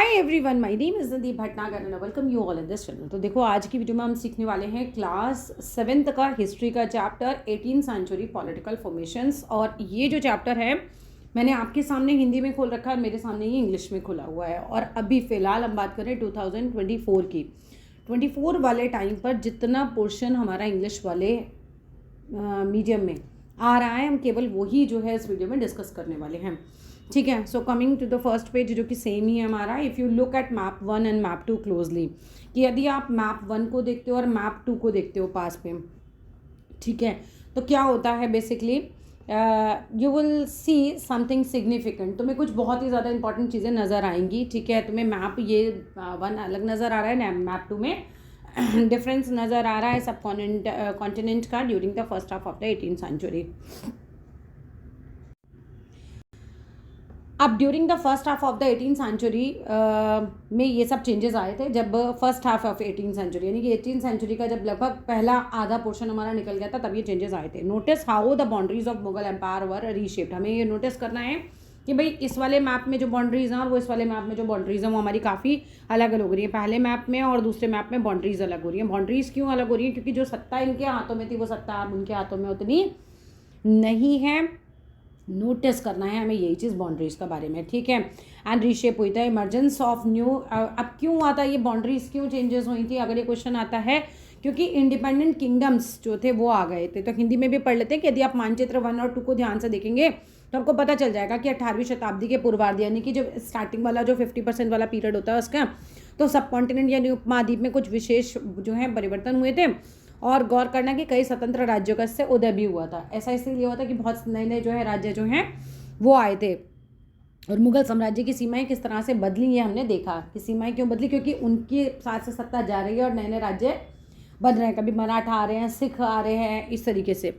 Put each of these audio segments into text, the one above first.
Hi everyone, my name is Nadeep Bhatnagar and welcome you all in this channel. तो देखो, आज की वीडियो में हम सीखने वाले हैं क्लास 7th का हिस्ट्री का chapter 18th century political formations. और ये जो चैप्टर है मैंने आपके सामने हिंदी में खोल रखा है और मेरे सामने ये इंग्लिश में खुला हुआ है। और अभी फ़िलहाल हम बात करें 2024 की। 24 वाले टाइम पर जितना पोर्शन हमारा इंग्लिश वाले मीडियम में आ रहा है, हम केवल वही जो है इस वीडियो में डिस्कस करने वाले हैं। ठीक है, so coming to the first page जो कि सेम ही है हमारा। If you look at map 1 and map 2 closely, कि यदि आप मैप 1 को देखते हो और मैप 2 को देखते हो पास में, ठीक है, तो क्या होता है basically you will see something significant. तुम्हें कुछ बहुत ही ज़्यादा इंपॉर्टेंट चीज़ें नज़र आएंगी। ठीक है, तुम्हें मैप ये 1 अलग नज़र आ रहा है, मैप 2 में डिफरेंस नज़र आ रहा है सब कॉन्टिनेंट का during the first half of the 18th century. अब during the first half of the 18th century में ये सब चेंजेस आए थे। जब first half of 18th century यानी कि 18th सेंचुरी का जब लगभग पहला आधा पोर्शन हमारा निकल गया था, तब ये चेंजेस आए थे। Notice how the boundaries of Mughal empire were reshaped. हमें ये नोटिस करना है कि भाई इस वाले मैप में जो बाउंड्रीज हैं और वो इस वाले मैप में जो बाउंड्रीज हैं वो हमारी काफ़ी अलग अलग हो रही है। पहले मैप में और दूसरे मैप में बाउंड्रीज अलग हो रही हैं। बाउंड्रीज क्यों अलग हो रही है? क्योंकि जो सत्ता इनके हाथों में थी वो सत्ता अब उनके हाथों में उतनी नहीं है। नोटिस करना है हमें यही चीज़ बाउंड्रीज का बारे में। ठीक है, एंड रीशेप हुई था इमरजेंस ऑफ न्यू। अब क्यों आता है ये बाउंड्रीज, क्यों चेंजेस हुई थी? अगर ये क्वेश्चन आता है क्योंकि इंडिपेंडेंट किंगडम्स जो थे वो आ गए थे। तो हिंदी में भी पढ़ लेते हैं कि यदि आप मानचित्र 1 और 2 को ध्यान से देखेंगे तो आपको पता चल जाएगा कि 18वीं शताब्दी के पूर्वार्ध यानी कि जो स्टार्टिंग वाला जो 50% वाला पीरियड होता है उसका, तो सब कॉन्टिनेंट यानी उपमहाद्वीप में कुछ विशेष जो है परिवर्तन हुए थे। और गौर करना कि कई स्वतंत्र राज्यों का इससे उदय भी हुआ था। ऐसा इसलिए हुआ था कि बहुत नए नए जो है राज्य जो हैं वो आए थे। और मुगल साम्राज्य की सीमाएं किस तरह से बदली ये हमने देखा कि सीमाएं क्यों बदली, क्योंकि उनके साथ से सत्ता जा रही है और नए नए राज्य बन रहे हैं। कभी मराठा आ रहे हैं, सिख आ रहे हैं, इस तरीके से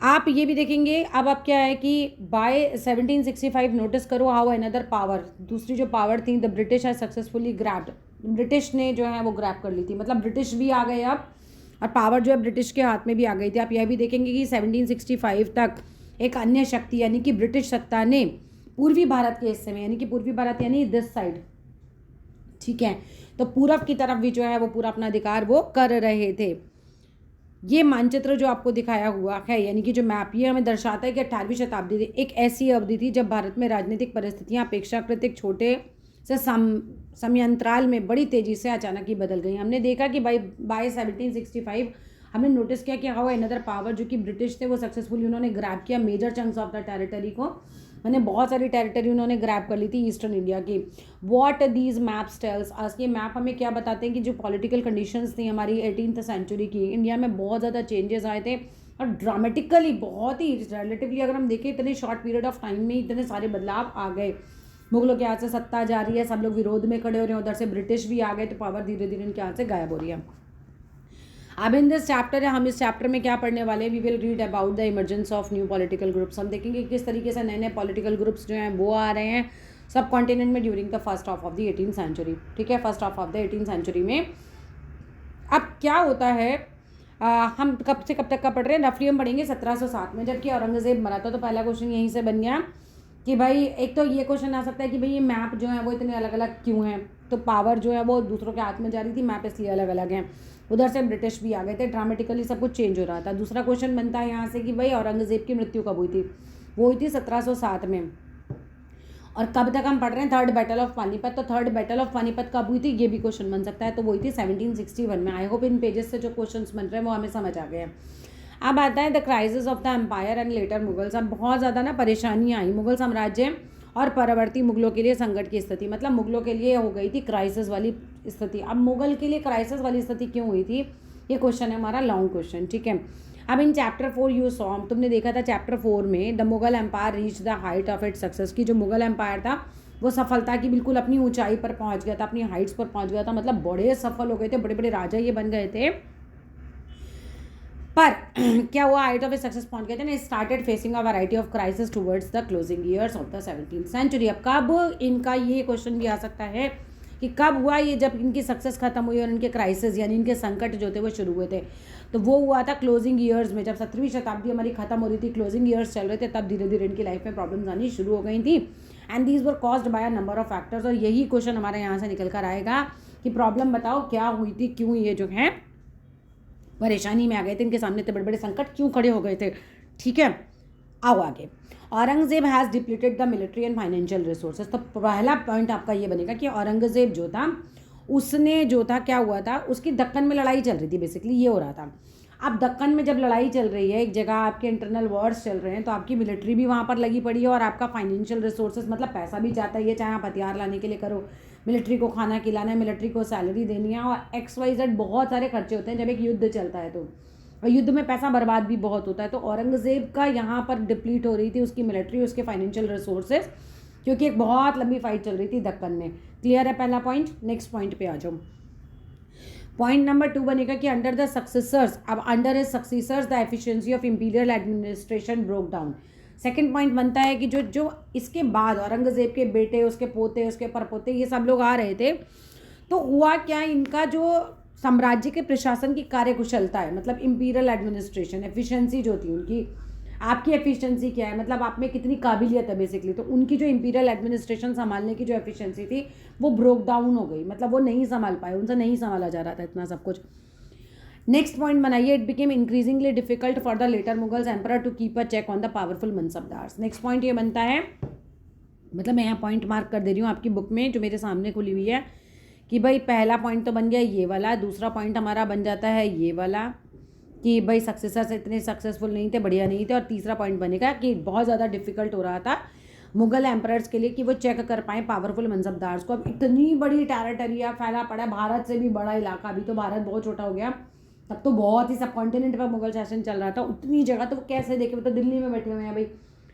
आप ये भी देखेंगे। अब क्या है कि बाय 1765 नोटिस करो हाउ अनदर पावर, दूसरी जो पावर थी the British has successfully grabbed. British ने जो है वो ग्रैब कर ली थी, मतलब ब्रिटिश भी आ गए अब और पावर जो है ब्रिटिश के हाथ में भी आ गई थी। आप यह भी देखेंगे कि 1765 तक एक अन्य शक्ति यानी कि ब्रिटिश सत्ता ने पूर्वी भारत के हिस्से में, यानी कि पूर्वी भारत यानी दिस साइड, ठीक है, तो पूरब की तरफ भी जो है वो पूरा अपना अधिकार वो कर रहे थे। ये मानचित्र जो आपको दिखाया हुआ है यानी कि जो मैप, ये हमें दर्शाता है कि 18वीं शताब्दी एक ऐसी अवधि थी जब भारत में राजनीतिक परिस्थितियां अपेक्षाकृत एक छोटे से समयांतराल में बड़ी तेजी से अचानक ही बदल गई। हमने देखा कि बाय 1765 हमने नोटिस किया कि हाउ अनदर पावर जो कि ब्रिटिश थे वो सक्सेसफुली उन्होंने ग्रैब किया major chunks of the territory को। मैंने बहुत सारी टेरिटरी उन्होंने ग्रैब कर ली थी ईस्टर्न इंडिया की। व्हाट दीज मैप्स टेल्स, आज के मैप हमें क्या बताते हैं कि जो पॉलिटिकल कंडीशंस थी हमारी 18th सेंचुरी की, इंडिया में बहुत ज़्यादा चेंजेस आए थे और ड्रामेटिकली, बहुत ही रिलेटिवली अगर हम देखें इतने शॉर्ट पीरियड ऑफ टाइम में इतने सारे बदलाव आ गए। मुगलों के हाथ से सत्ता जा रही है, सब लोग विरोध में खड़े हो रहे हैं, उधर से ब्रिटिश भी आ गए, तो पावर धीरे धीरे इनके हाथ से गायब हो रही है। अब इन दिस चैप्टर हम इस चैप्टर में क्या पढ़ने वाले हैं, we will read about the emergence of new political groups. हम देखेंगे किस तरीके से नए नए पॉलिटिकल ग्रुप्स जो हैं वो आ रहे हैं सब कॉन्टिनेंट में during the first half of the 18th century. ठीक है, first half of the 18th century में अब क्या होता है, हम कब से कब तक का पढ़ रहे हैं? रफली हम पढ़ेंगे 1707 में, जबकि औरंगजेब मरा था। तो पहला क्वेश्चन यहीं से बन गया कि भाई एक तो ये क्वेश्चन आ सकता है कि भाई ये मैप जो है वो इतने अलग अलग क्यों हैं? तो पावर जो है वो दूसरों के हाथ में जा रही थी, मैप इसलिए अलग अलग हैं। उधर से ब्रिटिश भी आ गए थे, ड्रामेटिकली सब कुछ चेंज हो रहा था। दूसरा क्वेश्चन बनता है यहाँ से कि भाई औरंगजेब की मृत्यु कब हुई थी? वो हुई थी 1707 में। और कब तक हम पढ़ रहे हैं? Third battle of Panipat. तो थर्ड बैटल ऑफ पानीपत कब हुई थी ये भी क्वेश्चन बन सकता है। तो वही थी 1761 में। आई होप इन पेजेस से जो क्वेश्चन बन रहे हैं वो हमें समझ आ गए हैं। अब आता है the crisis of the empire and later Mughals. अब बहुत ज़्यादा ना परेशानियाँ आई मुगल साम्राज्य और परवर्ती मुगलों के लिए संकट की स्थिति, मतलब मुगलों के लिए हो गई थी क्राइसिस वाली स्थिति। अब मुगल के लिए क्राइसिस वाली स्थिति क्यों हुई थी ये क्वेश्चन है हमारा, लॉन्ग क्वेश्चन। ठीक है, अब इन चैप्टर 4 यू सॉ, तुमने देखा था चैप्टर 4 में the Mughal empire reach the height of it success, की जो मुगल एम्पायर था वो सफलता की बिल्कुल अपनी ऊंचाई पर पहुंच गया था, अपनी हाइट्स पर पहुंच गया था, मतलब बड़े सफल हो गए थे, बड़े बड़े राजा ये बन गए थे। पर क्या हुआ, हाइट ऑफ सक्सेस पहुंच गए थे ना, started facing a variety of crisis towards the closing years of the 17th century. अब कब इनका ये क्वेश्चन भी आ सकता है कि कब हुआ ये, जब इनकी सक्सेस खत्म हुई और इनके क्राइसिस यानी इनके संकट जो थे वो शुरू हुए थे। तो वो हुआ था क्लोजिंग ईयर्स में, जब 17वीं शताब्दी हमारी खत्म हो रही थी, क्लोजिंग ईयर्स चल रहे थे, तब धीरे धीरे इनकी लाइफ में प्रॉब्लम्स आनी शुरू हो गई थी। And these were caused by a number of factors. और यही क्वेश्चन हमारे यहाँ से निकल कर आएगा कि प्रॉब्लम बताओ क्या हुई थी, क्यों ये जो है परेशानी में आ गए थे, इनके सामने इतने बड़े बड़े संकट क्यों खड़े हो गए थे। ठीक है, आओ आगे। Aurangzeb has depleted the military and financial resources. तो पहला पॉइंट आपका ये बनेगा कि औरंगजेब जो था उसने जो था क्या हुआ था, उसकी दक्कन में लड़ाई चल रही थी, बेसिकली ये हो रहा था। अब दक्कन में जब लड़ाई चल रही है, एक जगह आपके इंटरनल वॉर्स चल रहे हैं, तो आपकी मिलिट्री भी वहाँ पर लगी पड़ी है और आपका फाइनेंशियल रिसोर्सेज मतलब पैसा भी जाता ही है, चाहे आप हथियार लाने के लिए करो, मिलिट्री को खाना खिलाना है, मिलिट्री को सैलरी देनी है, और XYZ बहुत सारे खर्चे होते हैं जब एक युद्ध चलता है तो। और युद्ध में पैसा बर्बाद भी बहुत होता है। तो औरंगजेब का यहाँ पर डिप्लीट हो रही थी उसकी मिलिट्री, उसके फाइनेंशियल रिसोर्सेज, क्योंकि एक बहुत लंबी फाइट चल रही थी दक्कन में। क्लियर है पहला पॉइंट। नेक्स्ट पॉइंट पे आ जाओ। पॉइंट नंबर 2 बनेगा कि अंडर द सक्सेसर्स, अब under his successors the efficiency of imperial administration broke down. Second point बनता है कि जो इसके बाद औरंगजेब के बेटे, उसके पोते, उसके परपोते, ये सब लोग आ रहे थे, तो हुआ क्या, इनका जो साम्राज्य के प्रशासन की कार्यकुशलता है, मतलब इंपीरियल एडमिनिस्ट्रेशन एफिशिएंसी जो थी उनकी, आपकी एफिशिएंसी क्या है, मतलब आप में कितनी काबिलियत है बेसिकली, तो उनकी जो इंपीरियल एडमिनिस्ट्रेशन संभालने की जो एफिशिएंसी थी वो ब्रोक डाउन हो गई, मतलब वो नहीं संभाल पाए, उनसे नहीं संभाला जा रहा था इतना सब कुछ। नेक्स्ट पॉइंट बनाइए, it became increasingly difficult for the later Mughals emperor to keep a check on the powerful mansabdars. Next point ये बनता है, मतलब मैं यहाँ पॉइंट मार्क कर दे रही हूँ आपकी बुक में जो मेरे सामने खुली हुई है, कि भाई पहला पॉइंट तो बन गया ये वाला, दूसरा पॉइंट हमारा बन जाता है ये वाला कि भाई सक्सेसर्स इतने सक्सेसफुल नहीं थे, बढ़िया नहीं थे, और तीसरा पॉइंट बनेगा कि बहुत ज़्यादा डिफिकल्ट हो रहा था मुगल एम्परर्स के लिए कि वो चेक कर पाएँ पावरफुल मनसबदार्स को। अब इतनी बड़ी टेरिटरी फैला पड़ा, भारत से भी बड़ा इलाका, अभी तो भारत बहुत छोटा हो गया, तब तो बहुत ही सब कॉन्टिनेंट पर मुगल शासन चल रहा था, उतनी जगह तो वो कैसे देखे, वो तो दिल्ली में बैठे हुए हैं भाई,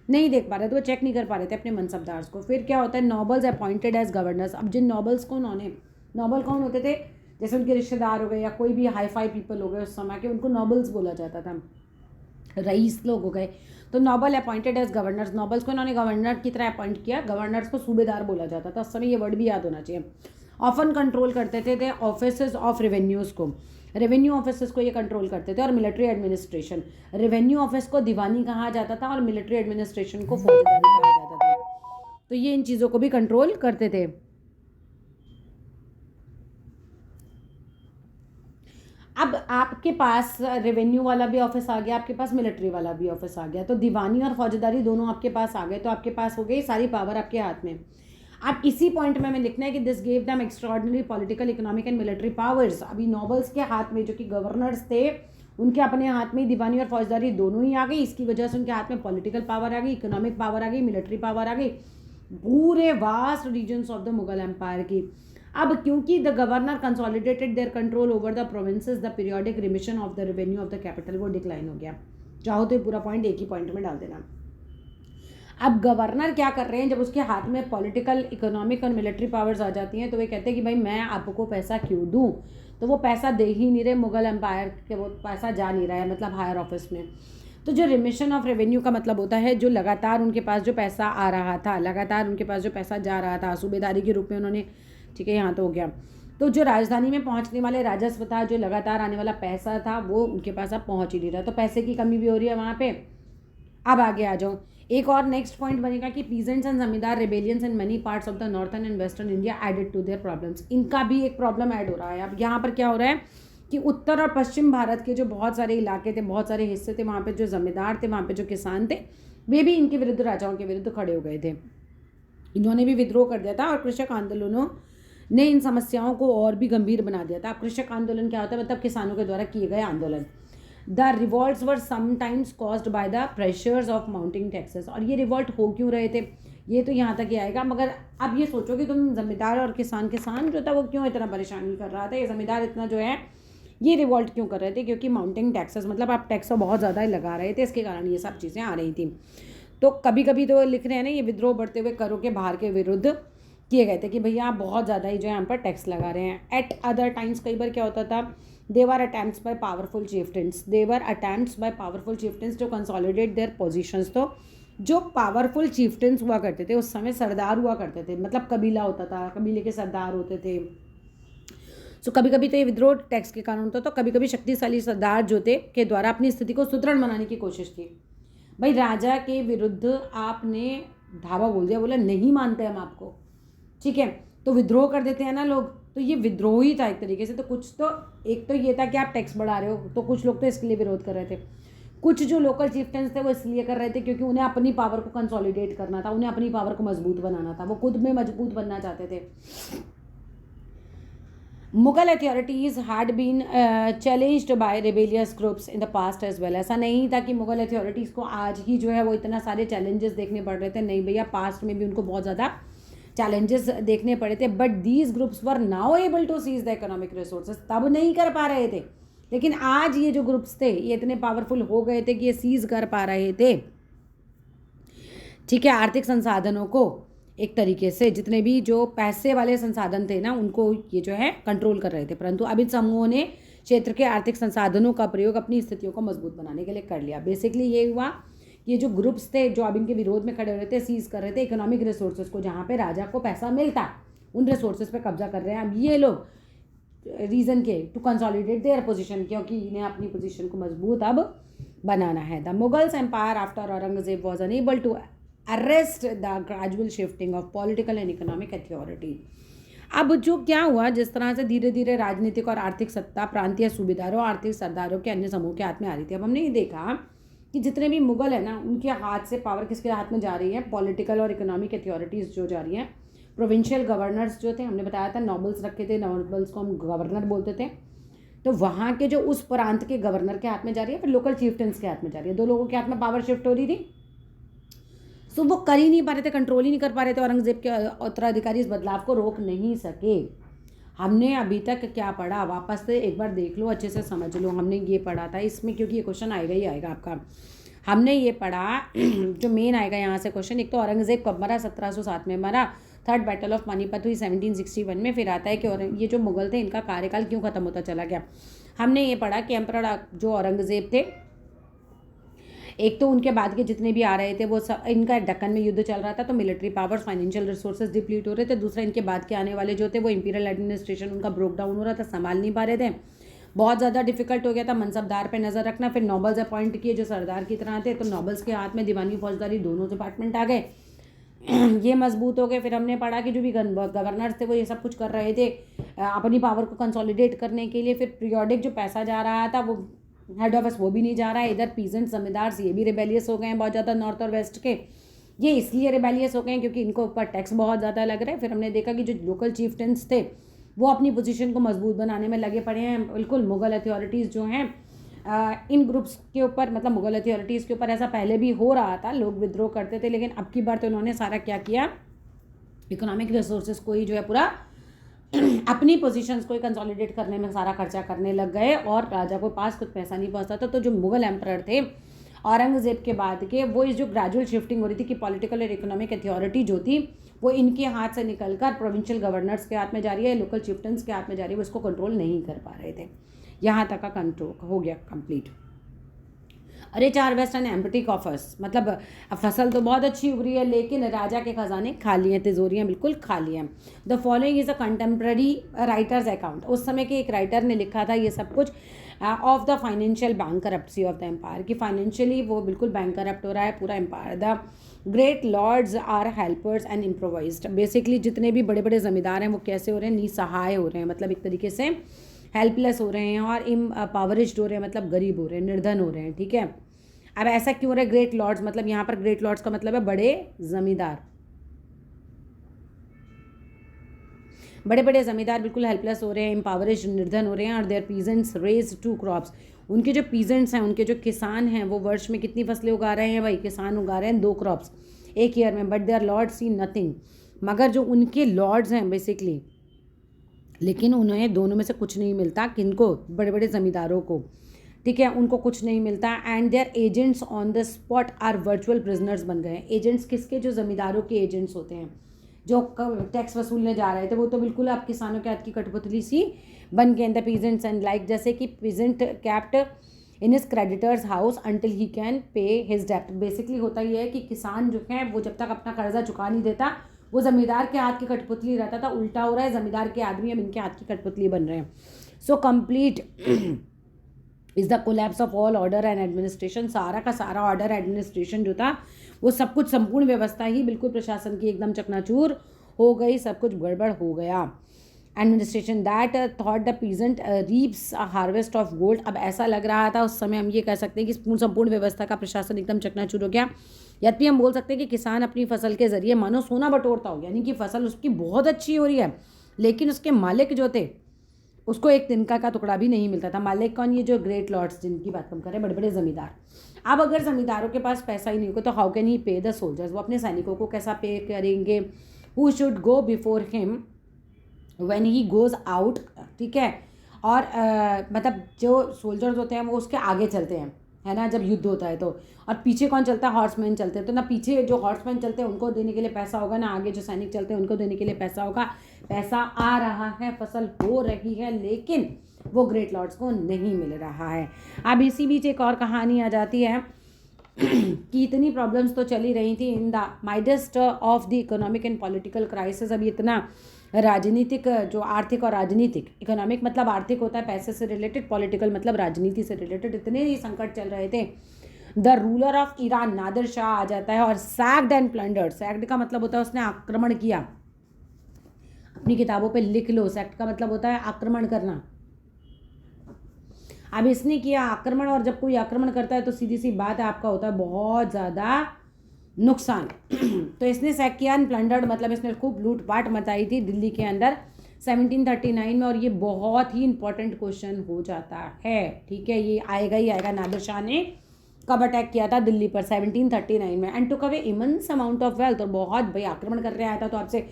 नहीं देख पा रहे थे, वो चेक नहीं कर पा रहे थे अपने मनसबदार्स को। फिर क्या होता है, नॉबल्स अपॉइंटेड एज गवर्नर्स। अब जिन नॉबल्स को उन्होंने, नॉबल कौन होते थे, जैसे उनके रिश्तेदार हो गए या कोई भी हाई फाई पीपल हो गए उस समय के, उनको नॉबल्स बोला जाता था, रईस लोग हो गए, तो noble appointed as governors. Nobles को इन्होंने गवर्नर की तरह अपॉइंट किया, गवर्नर्स को सूबेदार बोला जाता था उस समय, ये वर्ड भी याद होना चाहिए। ऑफन कंट्रोल करते थे ऑफिस ऑफ रेवेन्यूज़ को, रेवेन्यू ऑफिस को ये कंट्रोल करते थे, और मिलिट्री एडमिनिस्ट्रेशन, रेवेन्यू ऑफिस को दीवानी कहा जाता था और मिलिट्री एडमिनिस्ट्रेशन को फौजदारी कहा जाता था, तो ये इन चीज़ों को भी कंट्रोल करते थे। अब आपके पास रेवेन्यू वाला भी ऑफिस आ गया, आपके पास मिलिट्री वाला भी ऑफिस आ गया, तो दीवानी और फौजदारी दोनों आपके पास आ गए, तो आपके पास हो गई सारी पावर आपके हाथ में। अब इसी पॉइंट में हमें लिखना है कि this gave them extraordinary political, economic and military powers. अभी नॉबल्स के हाथ में, जो कि गवर्नर्स थे, उनके अपने हाथ में दीवानी और फौजदारी दोनों ही आ गई, इसकी वजह से उनके हाथ में पॉलिटिकल पावर आ गई, इकोनॉमिक पावर आ गई, मिलिट्री पावर आ गई, पूरे vast regions of the Mughal empire की। अब क्योंकि the governor consolidated their control over the provinces, the periodic remission of the revenue of the capital वो डिक्लाइन हो गया। चाहो तो पूरा पॉइंट एक ही पॉइंट में डाल देना। अब गवर्नर क्या कर रहे हैं, जब उसके हाथ में पॉलिटिकल, इकोनॉमिक और मिलिट्री पावर्स आ जाती हैं, तो वे कहते हैं कि भाई मैं आपको पैसा क्यों दूं, तो वो पैसा दे ही नहीं रहे मुगल एम्पायर के, वो पैसा जा नहीं रहा है, मतलब हायर ऑफिस में। तो जो रिमिशन ऑफ रेवेन्यू का मतलब होता है जो लगातार उनके पास जो पैसा आ रहा था, लगातार उनके पास जो पैसा जा रहा था सूबेदारी के रूप में उन्होंने, ठीक है यहाँ तो हो गया, तो जो राजधानी में पहुँचने वाले राजस्व था, जो लगातार आने वाला पैसा था, वो उनके पास अब पहुँच ही नहीं रहा, तो पैसे की कमी भी हो रही है वहाँ पे। अब आगे आ जाओ, एक और नेक्स्ट पॉइंट बनेगा कि peasants and zamindar rebellions in many parts of the northern and western India added to their problems. इनका भी एक प्रॉब्लम ऐड हो रहा है। अब यहाँ पर क्या हो रहा है कि उत्तर और पश्चिम भारत के जो बहुत सारे इलाके थे, बहुत सारे हिस्से थे, वहाँ पे जो जमींदार थे, वहाँ पे जो किसान थे, वे भी इनके विरुद्ध, राजाओं के विरुद्ध खड़े हो गए थे। इन्होंने भी विद्रोह कर दिया था और कृषक आंदोलनों ने इन समस्याओं को और भी गंभीर बना दिया था। अब कृषक आंदोलन क्या होता है, मतलब किसानों के द्वारा किए गए आंदोलन। The revolts were sometimes caused by the pressures of mounting taxes. और ये रिवॉल्ट हो क्यों रहे थे, ये तो यहाँ तक ही आएगा, मगर अब ये सोचो कि तुम जमींदार और किसान जो था वो क्यों इतना परेशानी कर रहा था, ये जमींदार इतना जो है ये रिवॉल्ट क्यों कर रहे थे, क्योंकि माउंटिंग टैक्सेस मतलब आप टैक्स बहुत ज़्यादा लगा रहे थे, इसके कारण ये सब चीज़ें आ रही थी। तो कभी कभी तो लिख रहे हैं ना, ये विद्रोह बढ़ते हुए करों के भार के विरुद्ध किए गए थे कि भैया आप बहुत ज़्यादा ही जो है हम पर टैक्स लगा रहे हैं। एट अदर टाइम्स कई बार क्या होता था, there were attempts by powerful chieftains, there were attempts by powerful chieftains to consolidate their positions. तो जो पावरफुल चिफ्टेंस हुआ करते थे उस समय, सरदार हुआ करते थे, मतलब कबीला होता था, कबीले के सरदार होते थे। सो कभी कभी तो ये विद्रोह टैक्स के कारण होता, तो कभी कभी शक्तिशाली सरदार जो थे के द्वारा अपनी स्थिति को सुदृढ़ बनाने की कोशिश की। भाई राजा के विरुद्ध आपने धावा बोल दिया, बोला नहीं मानते हम आपको, ठीक है। तो विद्रोह कर देते हैं ना लोग, तो ये विद्रोह ही था एक तरीके से। तो कुछ तो एक तो ये था कि आप टैक्स बढ़ा रहे हो, तो कुछ लोग तो इसके लिए विरोध कर रहे थे। कुछ जो लोकल चीफ्टेंस थे वो इसलिए कर रहे थे क्योंकि उन्हें अपनी पावर को कंसोलिडेट करना था, उन्हें अपनी पावर को मजबूत बनाना था, वो खुद में मजबूत बनना चाहते थे। Mughal authorities had been challenged by rebellious groups in the past as well. ऐसा नहीं था कि मुगल अथॉरिटीज़ को आज ही जो है वो इतना सारे चैलेंजेस देखने पड़ रहे थे, नहीं भैया, पास्ट में भी उनको बहुत ज़्यादा चैलेंजेस देखने पड़े थे। But these groups were now able to seize the economic resources, तब नहीं कर पा रहे थे, लेकिन आज ये जो ग्रुप्स थे ये इतने पावरफुल हो गए थे कि ये सीज कर पा रहे थे, ठीक है, आर्थिक संसाधनों को। एक तरीके से जितने भी जो पैसे वाले संसाधन थे ना, उनको ये जो है कंट्रोल कर रहे थे। परंतु अब इन समूहों ने क्षेत्र के आर्थिक संसाधनों का प्रयोग अपनी स्थितियों को मजबूत बनाने के लिए कर लिया। बेसिकली ये हुआ, ये जो ग्रुप्स थे जो अब इनके विरोध में खड़े हो रहे थे, सीज कर रहे थे इकोनॉमिक रिसोर्सेज को, जहाँ पे राजा को पैसा मिलता, उन रिसोर्सेज पे कब्जा कर रहे हैं अब ये लोग। रीज़न के टू कंसोलिडेट देयर पोजीशन, क्योंकि इन्हें अपनी पोजीशन को मजबूत अब बनाना है। The Mughals empire after Aurangzeb was unable to arrest the gradual shifting of political and economic authority. अब जो क्या हुआ, जिस तरह से धीरे धीरे राजनीतिक और आर्थिक सत्ता प्रांतीय सूबेदारों, आर्थिक सरदारों के अन्य समूह के हाथ में आ रही थी। अब हमने ये देखा कि जितने भी मुगल है ना, उनके हाथ से पावर किसके हाथ में जा रही है, पॉलिटिकल और इकोनॉमिक अथॉरिटीज़ जो जा रही हैं। प्रोविंशियल गवर्नर्स जो थे, हमने बताया था नॉबल्स रखे थे, नॉबल्स को हम गवर्नर बोलते थे, तो वहाँ के जो उस प्रांत के गवर्नर के हाथ में जा रही है, फिर लोकल चीफ्टेंस के हाथ में जा रही है। दो लोगों के हाथ में पावर शिफ्ट हो रही थी, सो वो कर ही नहीं पा रहे थे, कंट्रोल ही नहीं कर पा रहे थे। औरंगजेब के उत्तराधिकारी इस बदलाव को रोक नहीं सके। हमने अभी तक क्या पढ़ा, वापस से एक बार देख लो, अच्छे से समझ लो। हमने ये पढ़ा था इसमें, क्योंकि ये क्वेश्चन आएगा ही आएगा आपका। हमने ये पढ़ा जो मेन आएगा यहाँ से क्वेश्चन, एक तो औरंगजेब कब मरा, 1707 में मरा। थर्ड बैटल ऑफ पानीपत हुई 1761 में। फिर आता है कि ये जो मुगल थे इनका कार्यकाल क्यों खत्म होता चला गया। हमने ये पढ़ा कि एम्परर जो औरंगजेब थे, एक तो उनके बाद के जितने भी आ रहे थे वो सब, इनका दक्कन में युद्ध चल रहा था तो military powers, financial resources deplete हो रहे थे। दूसरा, इनके बाद के आने वाले जो थे वो इंपीरियल एडमिनिस्ट्रेशन उनका ब्रोक डाउन हो रहा था, संभाल नहीं पा रहे थे, बहुत ज़्यादा डिफिकल्ट हो गया था। मनसबदार पे नज़र रखना, फिर नॉबल्स अपॉइंट किए जो सरदार की तरह थे, तो नॉबल्स के हाथ में दीवानी फौजदारी दोनों डिपार्टमेंट आ गए, ये मजबूत हो गए। फिर हमने पढ़ा कि जो भी गवर्नर्स थे वो ये सब कुछ कर रहे थे अपनी पावर को कंसोलिडेट करने के लिए। फिर पीरियोडिक जो पैसा जा रहा था वो हेड ऑफिस वो भी नहीं जा रहा है। इधर पीजेंट जमींदार ये भी रिबेलियस हो गए हैं बहुत ज़्यादा, नॉर्थ और वेस्ट के। ये इसलिए रिबेलियस हो गए हैं क्योंकि इनको ऊपर टैक्स बहुत ज़्यादा लग रहा है। फिर हमने देखा कि जो लोकल चीफ्टेंस थे वो अपनी पोजीशन को मजबूत बनाने में लगे पड़े हैं। बिल्कुल मुगल अथॉरिटीज़ जो हैं इन ग्रुप्स के ऊपर, मतलब मुगल अथॉरिटीज़ के ऊपर ऐसा पहले भी हो रहा था, लोग विद्रोह करते थे, लेकिन अब की बार तो उन्होंने सारा क्या किया, इकोनॉमिक रिसोर्सेज को ही जो है पूरा अपनी पोजीशंस को ही कंसोलिडेट करने में सारा खर्चा करने लग गए और राजा को पास कुछ पैसा नहीं पहुंचता था। तो जो मुगल एम्परर थे औरंगजेब के बाद के, वो इस जो ग्रेजुअल शिफ्टिंग हो रही थी कि पॉलिटिकल और इकोनॉमिक अथॉरिटी जो थी वो इनके हाथ से निकलकर प्रोविंशियल गवर्नर्स के हाथ में जा रही है, लोकल चिफ्टन्स के हाथ में जा रही है, वो इसको कंट्रोल नहीं कर पा रहे थे। यहाँ तक का कंट्रोल हो गया कंप्लीट। अरे 4 वेस्टर्न एम्प्टी कॉफर्स, मतलब फसल तो बहुत अच्छी उग रही है लेकिन राजा के खजाने खाली हैं, तिजोरियाँ बिल्कुल खाली हैं। The following is a contemporary writers account. उस समय के एक राइटर ने लिखा था ये सब कुछ of the financial bankruptcy of the empire, कि फाइनेंशियली वो बिल्कुल बैंक करप्ट हो रहा है पूरा एम्पायर। The great lords are helpers and improvised. Basically जितने भी बड़े बड़े जमींदार हैं वो कैसे हो रहे हैं, निसहाय हो रहे हैं, मतलब एक तरीके से हेल्पलेस हो रहे हैं और इम्पावरिश्ड हो रहे हैं, मतलब गरीब हो रहे हैं, निर्धन हो रहे हैं। ठीक है, अब ऐसा क्यों हो रहा है? ग्रेट लॉर्ड्स, मतलब यहाँ पर ग्रेट लॉर्ड्स का मतलब है बड़े जमींदार, बड़े बड़े जमींदार बिल्कुल हेल्पलेस हो रहे हैं, इम्पावरिश्ड, निर्धन हो रहे हैं। और देयर पीजेंट्स रेज 2 क्रॉप्स। उनके जो पीजेंट्स हैं, उनके जो किसान हैं, वो वर्ष में कितनी फसलें उगा रहे हैं भाई? किसान उगा रहे हैं 2 क्रॉप्स एक ईयर में। But their lords see nothing. मगर जो उनके लॉर्ड्स हैं बेसिकली, लेकिन उन्हें दोनों में से कुछ नहीं मिलता। किनको? बड़े बड़े ज़मींदारों को। ठीक है, उनको कुछ नहीं मिलता। And their agents on the spot are virtual prisoners बन गए हैं। एजेंट्स किसके? जो ज़मींदारों के एजेंट्स होते हैं, जो टैक्स वसूलने जा रहे थे, वो तो बिल्कुल आप किसानों के हाथ की कठपुतली सी बन गए। द पीजेंट्स एंड लाइक, जैसे कि peasant kept in his creditors house until he can pay his डेप्ट। बेसिकली होता ही है कि किसान जो है वो जब तक अपना कर्जा चुका नहीं देता, वो ज़मींदार के हाथ की कठपुतली रहता था। उल्टा हो रहा है, ज़मींदार के आदमी अब इनके हाथ की कठपुतली बन रहे हैं। So complete is the collapse of all order and administration. सारा का सारा ऑर्डर एडमिनिस्ट्रेशन जो था वो सब कुछ संपूर्ण व्यवस्था ही बिल्कुल प्रशासन की एकदम चकनाचूर हो गई, सब कुछ गड़बड़ हो गया। Administration that thought the peasant reefs a harvest of gold. अब ऐसा लग रहा था उस समय, हम ये कह सकते हैं कि संपूर्ण व्यवस्था का प्रशासन एकदम चकनाचूर हो गया। यद्यपि हम बोल सकते हैं कि किसान अपनी फसल के जरिए मानो सोना बटोरता हो, यानी कि फसल उसकी बहुत अच्छी हो रही है, लेकिन उसके मालिक जो थे उसको एक तिनका का टुकड़ा भी नहीं मिलता था। मालिक कौन? ये जो ग्रेट लॉर्ड्स जिनकी बात हम करें, बड़े बड़े जमींदार। अब अगर जमींदारों के पास पैसा ही नहीं होगा तो हाउ कैन ही पे द सोल्जर्स? वो अपने सैनिकों को कैसा पे करेंगे? Who should go before him when he goes out, ठीक है। और मतलब जो सोल्जर्स होते हैं वो उसके आगे चलते हैं, है ना, जब युद्ध होता है तो। और पीछे कौन चलता है? हॉर्समैन चलते हैं। तो ना पीछे जो हॉर्समैन चलते हैं उनको देने के लिए पैसा होगा, ना आगे जो सैनिक चलते हैं उनको देने के लिए पैसा होगा। पैसा आ रहा है, फसल हो रही है, लेकिन वो ग्रेट लॉर्ड्स को नहीं मिल रहा है। अब इसी बीच एक और कहानी आ जाती है कि इतनी प्रॉब्लम्स तो चली रही थी in the midst of the economic and political crisis. अभी इतना राजनीतिक, जो आर्थिक और राजनीतिक, इकोनॉमिक मतलब आर्थिक होता है पैसे से रिलेटेड, पॉलिटिकल मतलब राजनीति से रिलेटेड, इतने ही संकट चल रहे थे। The ruler of Iran Nadir Shah आ जाता है और सैक्ड एंड प्लंडर्ड। सैक्ड का मतलब होता है उसने आक्रमण किया। अपनी किताबों पे लिख लो, सैक्ड का मतलब होता है आक्रमण करना। अब इसने किया आक्रमण, और जब कोई आक्रमण करता है तो सीधी सी बात है आपका होता है बहुत ज़्यादा नुकसान। तो इसने सैक किया एंड प्लंडर्ड मतलब इसने खूब लूटपाट मचाई थी दिल्ली के अंदर 1739 में। और ये बहुत ही इंपॉर्टेंट क्वेश्चन हो जाता है, ठीक है, ये आएगा ही आएगा। नादिर शाह ने कब अटैक किया था दिल्ली पर? 1739 में। And took away immense amount of wealth. और बहुत भाई आक्रमण करने आया था तो आपसे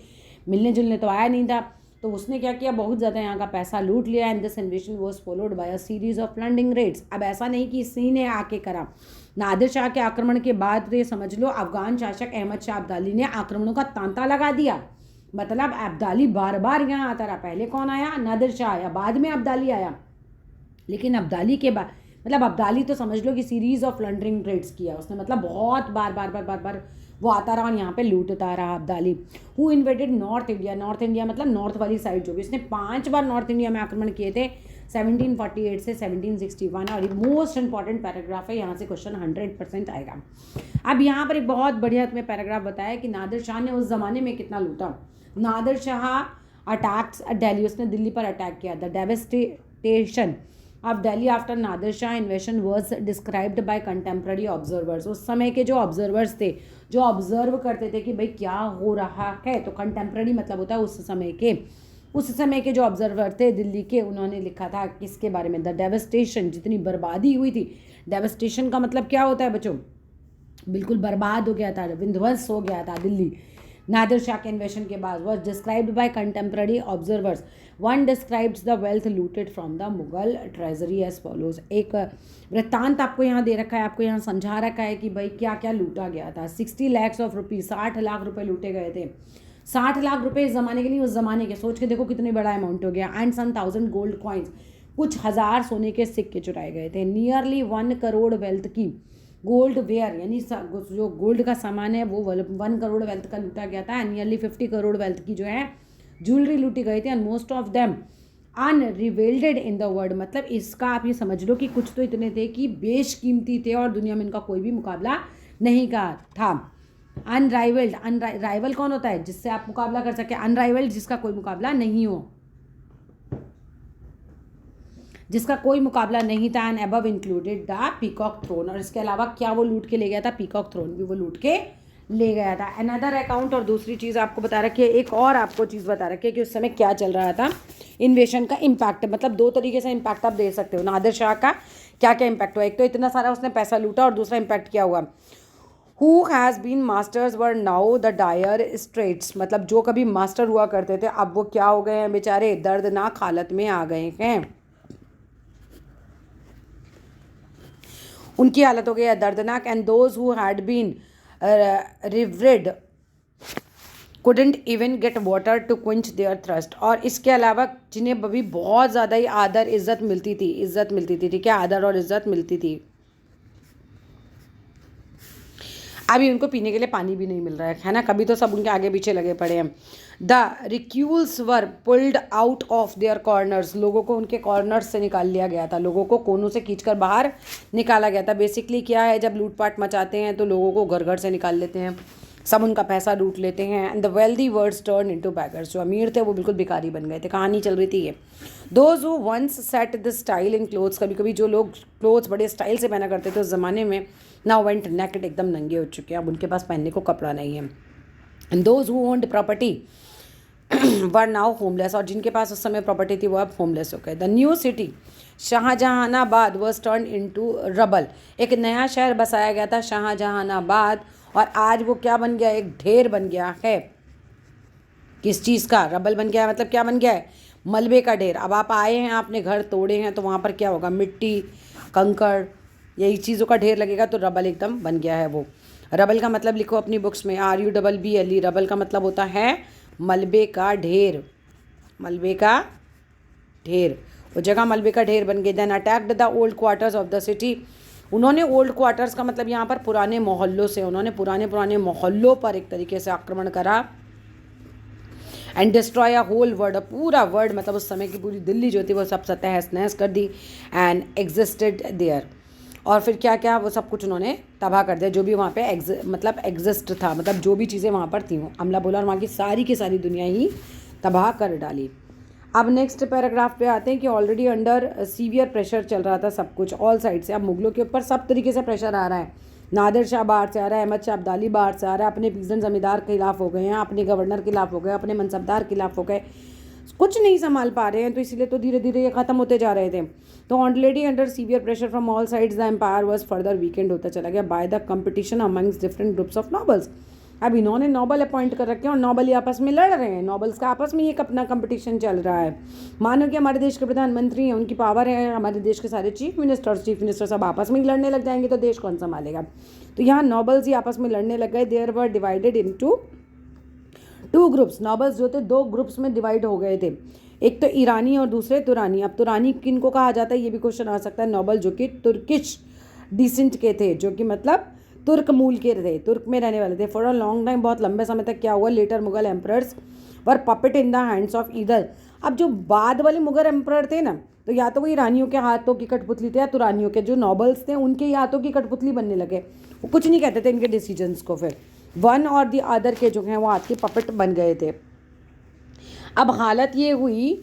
मिलने जुलने तो आया नहीं था, तो उसने क्या किया, बहुत ज़्यादा यहाँ का पैसा लूट लिया। And this invasion was followed by a series of plundering raids. अब ऐसा नहीं कि इसी ने आके करा। नादिर शाह के आक्रमण के बाद तो ये समझ लो अफगान शासक अहमद शाह अब्दाली ने आक्रमणों का तांता लगा दिया। मतलब अब्दाली बार बार यहाँ आता रहा। पहले कौन आया? नादिर शाह आया, बाद में अब्दाली आया। लेकिन अब्दाली के बाद मतलब अब्दाली तो समझ लो कि सीरीज ऑफ प्लंडरिंग रेड्स किया उसने, मतलब बहुत बार बार बार बार बार वो आता रहा और यहाँ पे लूटता रहा Abdali. Who invaded north India? North India मतलब नॉर्थ वाली साइड जो भी, इसने 5 बार नॉर्थ इंडिया में आक्रमण किए थे 1748 से 1761। और मोस्ट इंपॉर्टेंट पैराग्राफ है, यहाँ से क्वेश्चन 100% आएगा। अब यहाँ पर एक बहुत बढ़िया तुम्हें पैराग्राफ बताया कि नादिर शाह ने उस ज़माने में कितना लूटा। नादिर शाह अटैक्स दिल्ली, उसने दिल्ली पर अटैक किया। The devastation of Delhi after Nadir Shah invasion was described by contemporary observers. उस समय के जो ऑब्जर्वर्स थे, जो ऑब्जर्व करते थे कि भाई क्या हो रहा है, तो कंटेम्प्रेरी मतलब होता है उस समय के जो ऑब्जर्वर थे दिल्ली के, उन्होंने लिखा था किसके बारे में? द डेवेस्टेशन, जितनी बर्बादी हुई थी। डेवेस्टेशन का मतलब क्या होता है बच्चों? बिल्कुल बर्बाद हो गया था, विध्वंस हो गया था दिल्ली नादिर शाह के इन्वेशन के बाद। Was described by contemporary observers. One describes the wealth looted from the Mughal treasury as follows. एक वृत्तांत आपको यहाँ दे रखा है, आपको यहाँ समझा रखा है कि भाई क्या क्या लूटा गया था। 60 lakhs ऑफ रुपीज़, 60 लाख रुपए लूटे गए थे। 60 लाख रुपए इस ज़माने के लिए, उस ज़माने के सोच के देखो कितने बड़ा अमाउंट हो गया। एंड 1000 गोल्ड कॉइन्स, कुछ हज़ार सोने के सिक्के चुराए गए थे। नियरली 1 करोड़ वेल्थ की गोल्ड वेयर, यानी जो गोल्ड का सामान है वो 1 करोड़ वेल्थ का लूटा गया था। नियरली 50 करोड़ वेल्थ की जो है ज्वेलरी लूटी गई थी। And most of them unrivalled in the world. मतलब इसका आप ये समझ लो कि कुछ तो इतने थे कि बेशकीमती थे और दुनिया में इनका कोई भी मुकाबला नहीं का था। अनराइवल्ड, राइवल कौन होता है? जिससे आप मुकाबला कर सके। अनराइवल्ड जिसका कोई मुकाबला नहीं हो, जिसका कोई मुकाबला नहीं था। And above included the peacock throne. और इसके अलावा क्या वो लूट के ले गया था? पीकॉक थ्रोन भी वो लूट के ले गया था। Another account. और दूसरी चीज़ आपको बता रखी है, एक और आपको चीज़ बता रखी है कि उस समय क्या चल रहा था। इन्वेशन का इम्पैक्ट, मतलब 2 तरीके से इम्पैक्ट आप दे सकते हो। नादिर शाह का क्या क्या इम्पैक्ट हुआ? एक तो इतना सारा उसने पैसा लूटा, और दूसरा इम्पैक्ट क्या हुआ? Who has been masters were now the dire straits. मतलब जो कभी मास्टर हुआ करते थे अब वो क्या हो गए हैं बेचारे? दर्दनाक हालत में आ गए हैं। उनकी हालत हो गई है दर्दनाक। And those who had been revered couldn't even get water to quench their thirst। और इसके अलावा जिन्हें अभी बहुत ज़्यादा ही आदर इज्जत मिलती थी, ठीक है, आदर और इज्जत मिलती थी। अभी उनको पीने के लिए पानी भी नहीं मिल रहा है ना, कभी तो सब उनके आगे पीछे लगे पड़े हैं। The recluses were pulled out of their corners, लोगों को उनके कॉर्नर्स से निकाल लिया गया था, लोगों को कोनों से खींचकर बाहर निकाला गया था। बेसिकली क्या है, जब लूटपाट मचाते हैं तो लोगों को घर घर से निकाल लेते हैं, सब उनका पैसा लूट लेते हैं। And the wealthy words turn into beggars, जो अमीर थे वो बिल्कुल भिखारी बन गए थे। कहानी चल रही थी ये। Those who once set the style in clothes, कभी कभी जो लोग क्लोथ्स बड़े स्टाइल से पहना करते थे उस ज़माने में, नाउ वेंट नेकेड, एकदम नंगे हो चुके हैं, अब उनके पास पहनने को कपड़ा नहीं है। And those who owned property were now homeless, और जिनके पास उस समय प्रॉपर्टी थी वो अब होमलेस हो गए। The new city Shahjahanabad was turn into rubble, एक नया शहर बसाया गया था शाहजहानाबाद, और आज वो क्या बन गया, एक ढेर बन गया है। किस चीज़ का? रबल बन गया है, मतलब क्या बन गया है? मलबे का ढेर। अब आप आए हैं, आपने घर तोड़े हैं, तो वहाँ पर क्या होगा, मिट्टी कंकड़ यही चीज़ों का ढेर लगेगा, तो रबल एकदम बन गया है वो। रबल का मतलब लिखो अपनी बुक्स में, RUBBLE, रबल का मतलब होता है मलबे का ढेर, मलबे का ढेर, वो जगह मलबे का ढेर बन गई। Then attacked the old quarters of the city, उन्होंने ओल्ड क्वार्टर्स का मतलब यहाँ पर पुराने मोहल्लों से, उन्होंने पुराने मोहल्लों पर एक तरीके से आक्रमण करा। And destroy a whole world, पूरा वर्ड मतलब उस समय की पूरी दिल्ली जो थी वो सब तहस नहस कर दी। एंड एग्जिस्टेड देयर, और फिर क्या क्या वो सब कुछ उन्होंने तबाह कर दिया, जो भी वहाँ पे एग्जिस्ट था, मतलब जो भी चीज़ें वहाँ पर थी वो अमला बोला, और वहाँ की सारी दुनिया ही तबाह कर डाली। अब नेक्स्ट पैराग्राफ पे आते हैं कि ऑलरेडी अंडर सीवियर प्रेशर चल रहा था सब कुछ ऑल साइड से, अब मुगलों के ऊपर सब तरीके से प्रेशर आ रहा है। नादिर शाह बाहर से आ रहा है, अहमद शाह अब्दाली बाहर से आ रहा है, अपने पीजन जमींदार के खिलाफ हो गए हैं, अपने गवर्नर के खिलाफ हो गए, अपने मनसबदार के खिलाफ हो गए, कुछ नहीं संभाल पा रहे हैं, तो इसलिए तो धीरे धीरे ये ख़त्म होते जा रहे थे। तो already under severe pressure from all sides the empire was further weakened होता चला गया by the competition amongst different groups of nobles. अब इन्होंने नोबल अपॉइंट कर रखे हैं और नोबल ही आपस में लड़ रहे हैं, नोबल्स का आपस में एक अपना कंपटीशन चल रहा है। मानो कि हमारे देश के प्रधानमंत्री हैं, उनकी पावर है, हमारे देश के सारे चीफ मिनिस्टर सब आपस में ही लड़ने लग जाएंगे तो देश कौन संभालेगा। तो यहाँ नोबल्स ही आपस में लड़ने लग गए। They were divided into 2 groups, nobles जो थे 2 ग्रुप्स में डिवाइड हो गए थे, एक तो ईरानी और दूसरे तुरानी। अब तुरानी किन को कहा जाता है ये भी क्वेश्चन आ सकता है। नोबल जो कि तुर्किश डिसेंट के थे, जो कि मतलब तुर्क मूल के थे, तुर्क में रहने वाले थे। फॉर अ लॉन्ग टाइम, बहुत लंबे समय तक क्या हुआ, later Mughal emperors were puppet in the hands of either. अब जो बाद वाले मुगल एम्परर थे ना, तो या तो वो ईरानियों के हाथों की कठपुतली थे या तुरानियों के जो नोबल्स थे उनके ही हाथों की कठपुतली बनने लगे। वो कुछ नहीं कहते थे इनके डिसीजंस को, फिर वन और दी अदर के जो हैं वो हाथ के पपेट बन गए थे। अब हालत ये हुई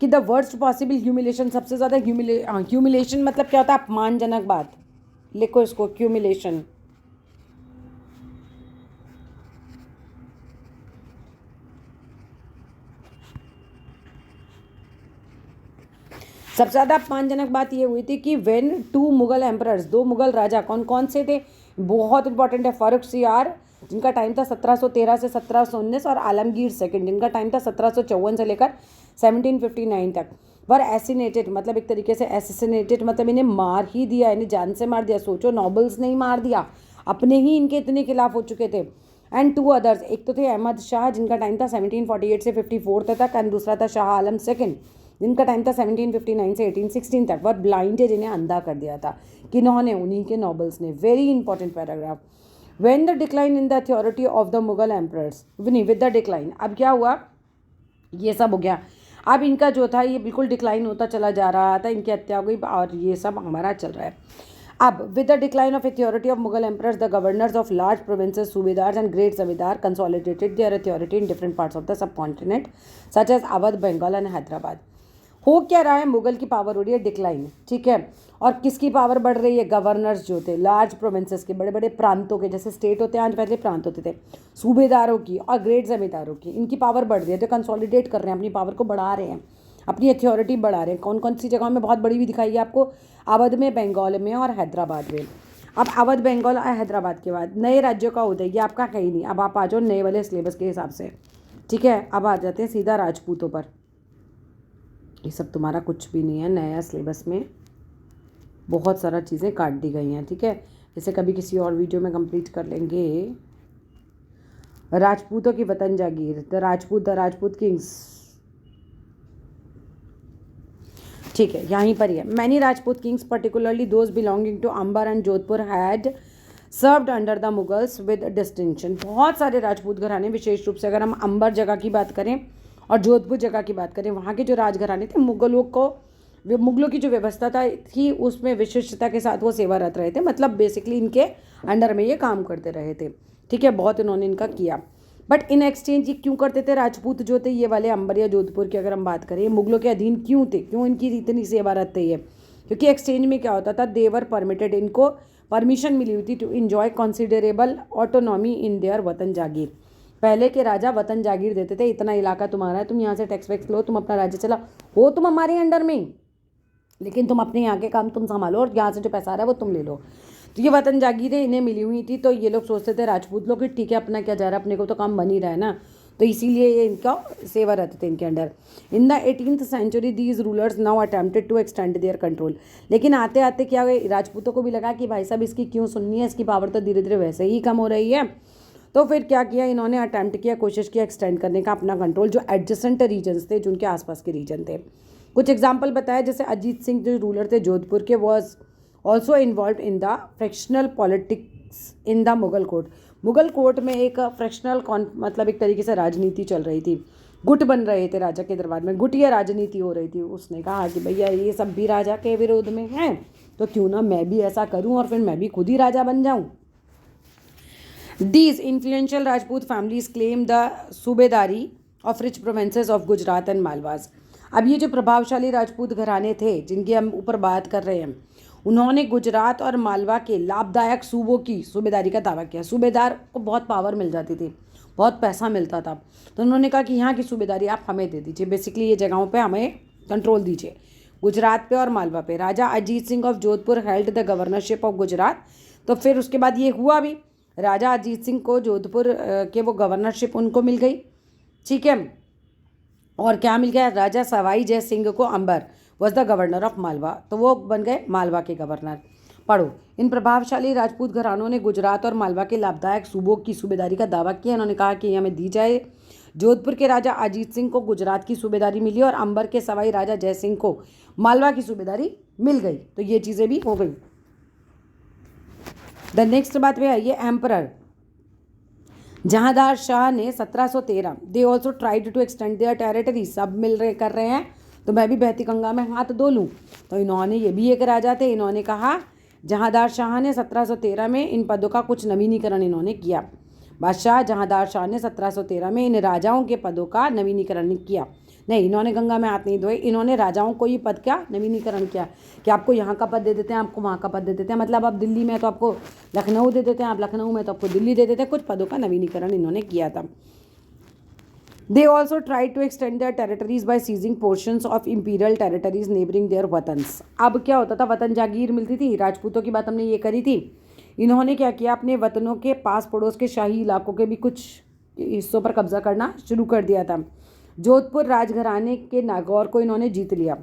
कि द वर्स्ट पॉसिबल ह्यूमिलेशन, सबसे ज़्यादा ह्यूमिलेशन मतलब क्या होता है, अपमानजनक बात, लिखो इसको, ह्यूमिलेशन। सबसे ज़्यादा अपमानजनक बात ये हुई थी कि व्हेन 2 मुगल एम्परर्स, 2 मुगल राजा, कौन कौन से थे, बहुत इंपॉर्टेंट है, फर्रुखसियार जिनका टाइम था 1713 से 1719, और आलमगीर सेकंड जिनका टाइम था 1754 से लेकर 1759 तक, वर एसिनेटेड, मतलब एक तरीके से एसिनेटेड मतलब इन्हें मार ही दिया, इन्हें जान से मार दिया। सोचो, नोबल्स नहीं मार दिया, अपने ही इनके इतने खिलाफ हो चुके थे। एंड 2 अदर्स, एक तो थे अहमद शाह जिनका टाइम था 1748 से 54 तक, एंड दूसरा था शाह आलम सेकंड जिनका टाइम था 1759 से 1816 तक। वर ब्लाइंडेड, इन्हें अंधा कर दिया था, किन्होंने, उन्हीं के नोबल्स ने। Very important paragraph. When the decline in the authority of the Mughal emperors, नहीं, with the decline, अब क्या हुआ, ये सब हो गया, अब इनका जो था ये बिल्कुल डिक्लाइन होता चला जा रहा था, इनकी हत्या हो गई और ये सब हमारा चल रहा है। अब with the decline of authority of Mughal emperors, the governors of large provinces, subedars and great zamindar consolidated their authority in different parts of the sub continent such as Awadh, Bengal and Hyderabad. हो क्या रहा है, मुगल की पावर हो रही है डिक्लाइन, ठीक है, और किसकी पावर बढ़ रही है, गवर्नर्स जो थे लार्ज प्रोविंसेस के, बड़े बड़े प्रांतों के, जैसे स्टेट होते हैं आज पहले प्रांत होते थे, सूबेदारों की और ग्रेट जमींदारों की, इनकी पावर बढ़ रही है, तो कंसोलिडेट कर रहे हैं, अपनी पावर को बढ़ा रहे हैं, अपनी अथॉरिटी बढ़ा रहे हैं। कौन कौन सी जगहों में बहुत बड़ी भी दिखाई है आपको, अवध में, बंगाल में और हैदराबाद में। अब अवध, बंगाल और हैदराबाद के बाद नए राज्यों का उदय, ये आपका कहीं नहीं। अब आप आ जाओ नए वाले सिलेबस के हिसाब से, ठीक है। अब आ जाते हैं सीधा राजपूतों पर, ये सब तुम्हारा कुछ भी नहीं है, नया सिलेबस में बहुत सारा चीज़ें काट दी गई हैं, ठीक है। जैसे कभी किसी और वीडियो में कंप्लीट कर लेंगे। राजपूतों की वतन जागीर, द राजपूत किंग्स, ठीक है, यहीं पर ही है। Many Rajput kings particularly those belonging to Amber and Jodhpur had served under the Mughals with distinction. बहुत सारे राजपूत घराने, विशेष रूप से अगर हम अंबर जगह की बात करें और जोधपुर जगह की बात करें, वहाँ के जो राजघराने थे मुगलों की जो व्यवस्था थी उसमें विशिष्टता के साथ वो सेवारत रहे थे, मतलब बेसिकली इनके अंडर में ये काम करते रहे थे। ठीक है, बहुत इन्होंने इनका किया। बट इन एक्सचेंज ये क्यों करते थे? राजपूत जो थे ये वाले अंबर या जोधपुर की अगर हम बात करें, मुगलों के अधीन क्यों थे, क्यों इनकी इतनी सेवारत थे ये? क्योंकि एक्सचेंज में क्या होता था, देवर परमिटेड, इनको परमिशन मिली हुई थी to enjoy considerable autonomy in their watan jagir. पहले के राजा वतन जागीर देते थे, इतना इलाका तुम्हारा है, तुम यहाँ से टैक्स वैक्स लो, तुम अपना राज्य चला, हो तुम हमारे अंडर में, लेकिन तुम अपने यहाँ के काम तुम संभालो और यहाँ से जो पैसा आ रहा है वो तुम ले लो। तो ये वतन जागीरें इन्हें मिली हुई थी। तो ये लोग सोचते थे राजपूत लोग कि ठीक है, अपना क्या जा रहा है, अपने को तो काम बन ही रहा है ना, तो इसीलिए ये इनका सेवा रहते थे इनके under. In the 18th century these rulers now attempted to extend their control. लेकिन आते आते क्या हुए, राजपूतों को भी लगा कि भाई साहब इसकी क्यों सुननी है, इसकी पावर तो धीरे धीरे वैसे ही कम हो रही है। तो फिर क्या किया इन्होंने, अटैम्प्ट किया, कोशिश किया एक्सटेंड करने का अपना कंट्रोल, जो एडजेसेंट रीजन्स थे, जो उनके आसपास के रीजन थे। कुछ एग्जाम्पल बताया, जैसे अजीत सिंह जो रूलर थे जोधपुर के, was also involve in the fractional politics in the Mughal court. Mughal court में एक फ्रैक्शनल मतलब एक तरीके से राजनीति चल रही थी, गुट बन रहे थे राजा के दरबार में, गुटिया राजनीति हो रही थी। उसने कहा कि भैया ये सब भी राजा के विरोध में हैं, तो क्यों ना मैं भी ऐसा करूं और फिर मैं भी खुद ही राजा बन जाऊं। These influential Rajput families claim the subedari of rich provinces of Gujarat and Malwas. अब ये जो प्रभावशाली राजपूत घराने थे जिनकी हम ऊपर बात कर रहे हैं, उन्होंने गुजरात और मालवा के लाभदायक सूबों की सूबेदारी का दावा किया। सूबेदार को बहुत पावर मिल जाती थी, बहुत पैसा मिलता था, तो उन्होंने कहा कि यहाँ की सूबेदारी आप हमें दे दीजिए, बेसिकली ये जगहों पे हमें कंट्रोल दीजिए, गुजरात पे और मालवा पे। Raja Ajit Singh of Jodhpur held the governorship of Gujarat. तो फिर उसके बाद ये हुआ भी, राजा अजीत सिंह को जोधपुर के वो गवर्नरशिप उनको मिल गई। ठीक है, और क्या मिल गया, राजा सवाई जय सिंह को Amber was the governor of Malwa, तो वो बन गए मालवा के गवर्नर। पढ़ो, इन प्रभावशाली राजपूत घरानों ने गुजरात और मालवा के लाभदायक सूबों की सूबेदारी का दावा किया। इन्होंने कहा कि हमें दी जाए। जोधपुर के राजा अजीत सिंह को गुजरात की सूबेदारी मिली और अंबर के सवाई राजा जय सिंह को मालवा की सूबेदारी मिल गई। तो ये चीज़ें भी हो गई। द नेक्स्ट बात में है ये एम्परर जहांदार शाह ने 1713 they also tried to extend their territory. सब मिल रहे कर रहे हैं तो मैं भी बहती गंगा में हाथ धो लूँ। तो इन्होंने, ये भी एक राजा थे, इन्होंने कहा, जहांदार शाह ने 1713 में इन पदों का कुछ नवीनीकरण इन्होंने किया। बादशाह जहांदार शाह ने 1713 में इन राजाओं के पदों का नवीनीकरण किया। नहीं, इन्होंने गंगा में हाथ नहीं धोए, इन्होंने राजाओं को ये पद का नवीनीकरण किया कि आपको यहाँ का पद दे देते हैं, आपको वहाँ का पद दे देते हैं। मतलब आप दिल्ली में तो आपको लखनऊ दे देते हैं, आप लखनऊ में तो आपको दिल्ली दे देते हैं। कुछ पदों का नवीनीकरण इन्होंने किया था। They also try to extend their territories by seizing portions of imperial territories neighbouring their watans. अब क्या होता था, वतन जागीर मिलती थी, राजपूतों की बात हमने ये करी थी। इन्होंने क्या किया, अपने वतनों के पास पड़ोस के शाही इलाकों के भी कुछ हिस्सों पर कब्जा करना शुरू कर दिया था। जोधपुर राजघराने के नागौर को इन्होंने जीत लिया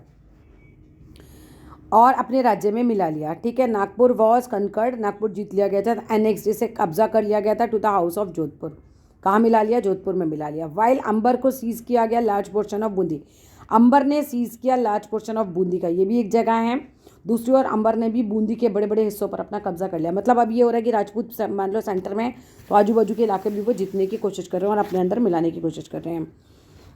और अपने राज्य में मिला लिया। ठीक है, नागपुर वॉज कनकर्ड, नागपुर जीत लिया गया था। एनेक्स, इसे कब्जा कर लिया गया था to the house of Jodhpur. कहाँ मिला लिया, जोधपुर में मिला लिया। वाइल अंबर को सीज किया गया लार्ज पोर्शन ऑफ बूंदी। अंबर ने सीज किया लार्ज पोर्शन ऑफ बूंदी का, ये भी एक जगह है। दूसरी ओर अंबर ने भी बूंदी के बड़े बड़े हिस्सों पर अपना कब्जा कर लिया। मतलब अब ये हो रहा है कि राजपूत मान लो सेंटर में, तो आजू बाजू के इलाके भी वो जीतने की कोशिश कर रहे हैं और अपने अंदर मिलाने की कोशिश कर रहे हैं।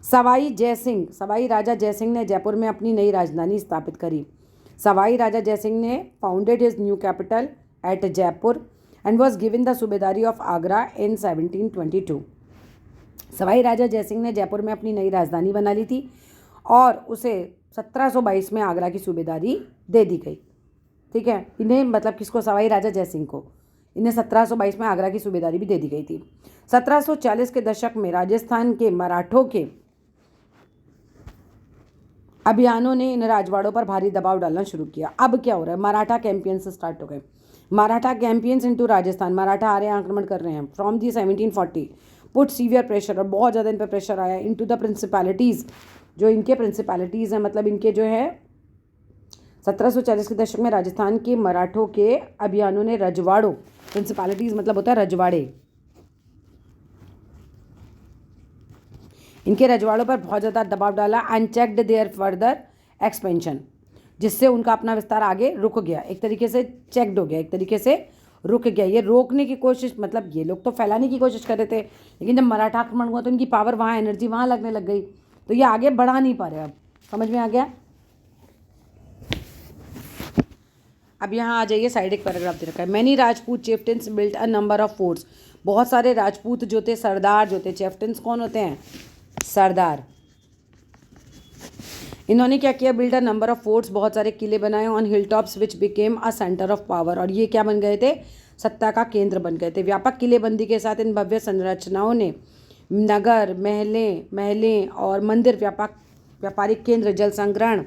सवाई राजा जयसिंह ने जयपुर में अपनी नई राजधानी स्थापित करी। सवाई राजा जयसिंह ने founded his new capital at Jaipur and was given the subedari of Agra in 1722। Sawai Raja Jai Singh ने जयपुर में अपनी नई राजधानी बना ली थी और उसे 1722 में आगरा की सूबेदारी दे दी गई। ठीक है, इन्हें मतलब किसको, सवाई राजा जयसिंह को, इन्हें 1722 में आगरा की सूबेदारी भी दे दी गई थी। 1740 के दशक में राजस्थान के मराठों के अभियानों ने इन राजवाड़ों पर भारी दबाव डालना शुरू किया। अब क्या हो रहा है, मराठा कैंपियंस स्टार्ट हो गए। मराठा कैंपियंस इनटू राजस्थान, मराठा आ रहे हैं, आक्रमण कर रहे हैं। From the 1740 put severe pressure, और बहुत ज़्यादा इन पर प्रेशर आया। इनटू द प्रिंसिपैलिटीज़, जो इनके प्रिंसिपैलिटीज़ हैं, मतलब इनके जो है 1740 के दशक में राजस्थान के मराठों के अभियानों ने रजवाड़ों, प्रिंसिपैलिटीज़ मतलब होता है रजवाड़े, इनके रजवाड़ों पर बहुत ज़्यादा दबाव डाला। अनचेक्ड देयर फर्दर एक्सपेंशन, जिससे उनका अपना विस्तार आगे रुक गया, एक तरीके से चेक्ड हो गया, एक तरीके से रुक गया। ये रोकने की कोशिश, मतलब ये लोग तो फैलाने की कोशिश कर रहे थे, लेकिन जब मराठा आक्रमण हुआ तो इनकी पावर वहाँ, एनर्जी वहाँ लगने लग गई, तो ये आगे बढ़ा नहीं पा रहे। अब समझ में आ गया। अब यहाँ आ जाइए, साइड एक पैराग्राफ दे रखा है, many Rajput chieftains built a number of forts. बहुत सारे राजपूत जो थे, सरदार जो थे, चिफ्टन्स कौन होते हैं? सरदार। इन्होंने क्या किया? Build a number of forts, बहुत सारे किले बनाए on hill tops which became a centre of power. और ये क्या बन गए थे? सत्ता का केंद्र बन गए थे। व्यापक किलेबंदी के साथ इन भव्य संरचनाओं ने नगर, महलें और मंदिर, व्यापारिक केंद्र, जल संग्रहण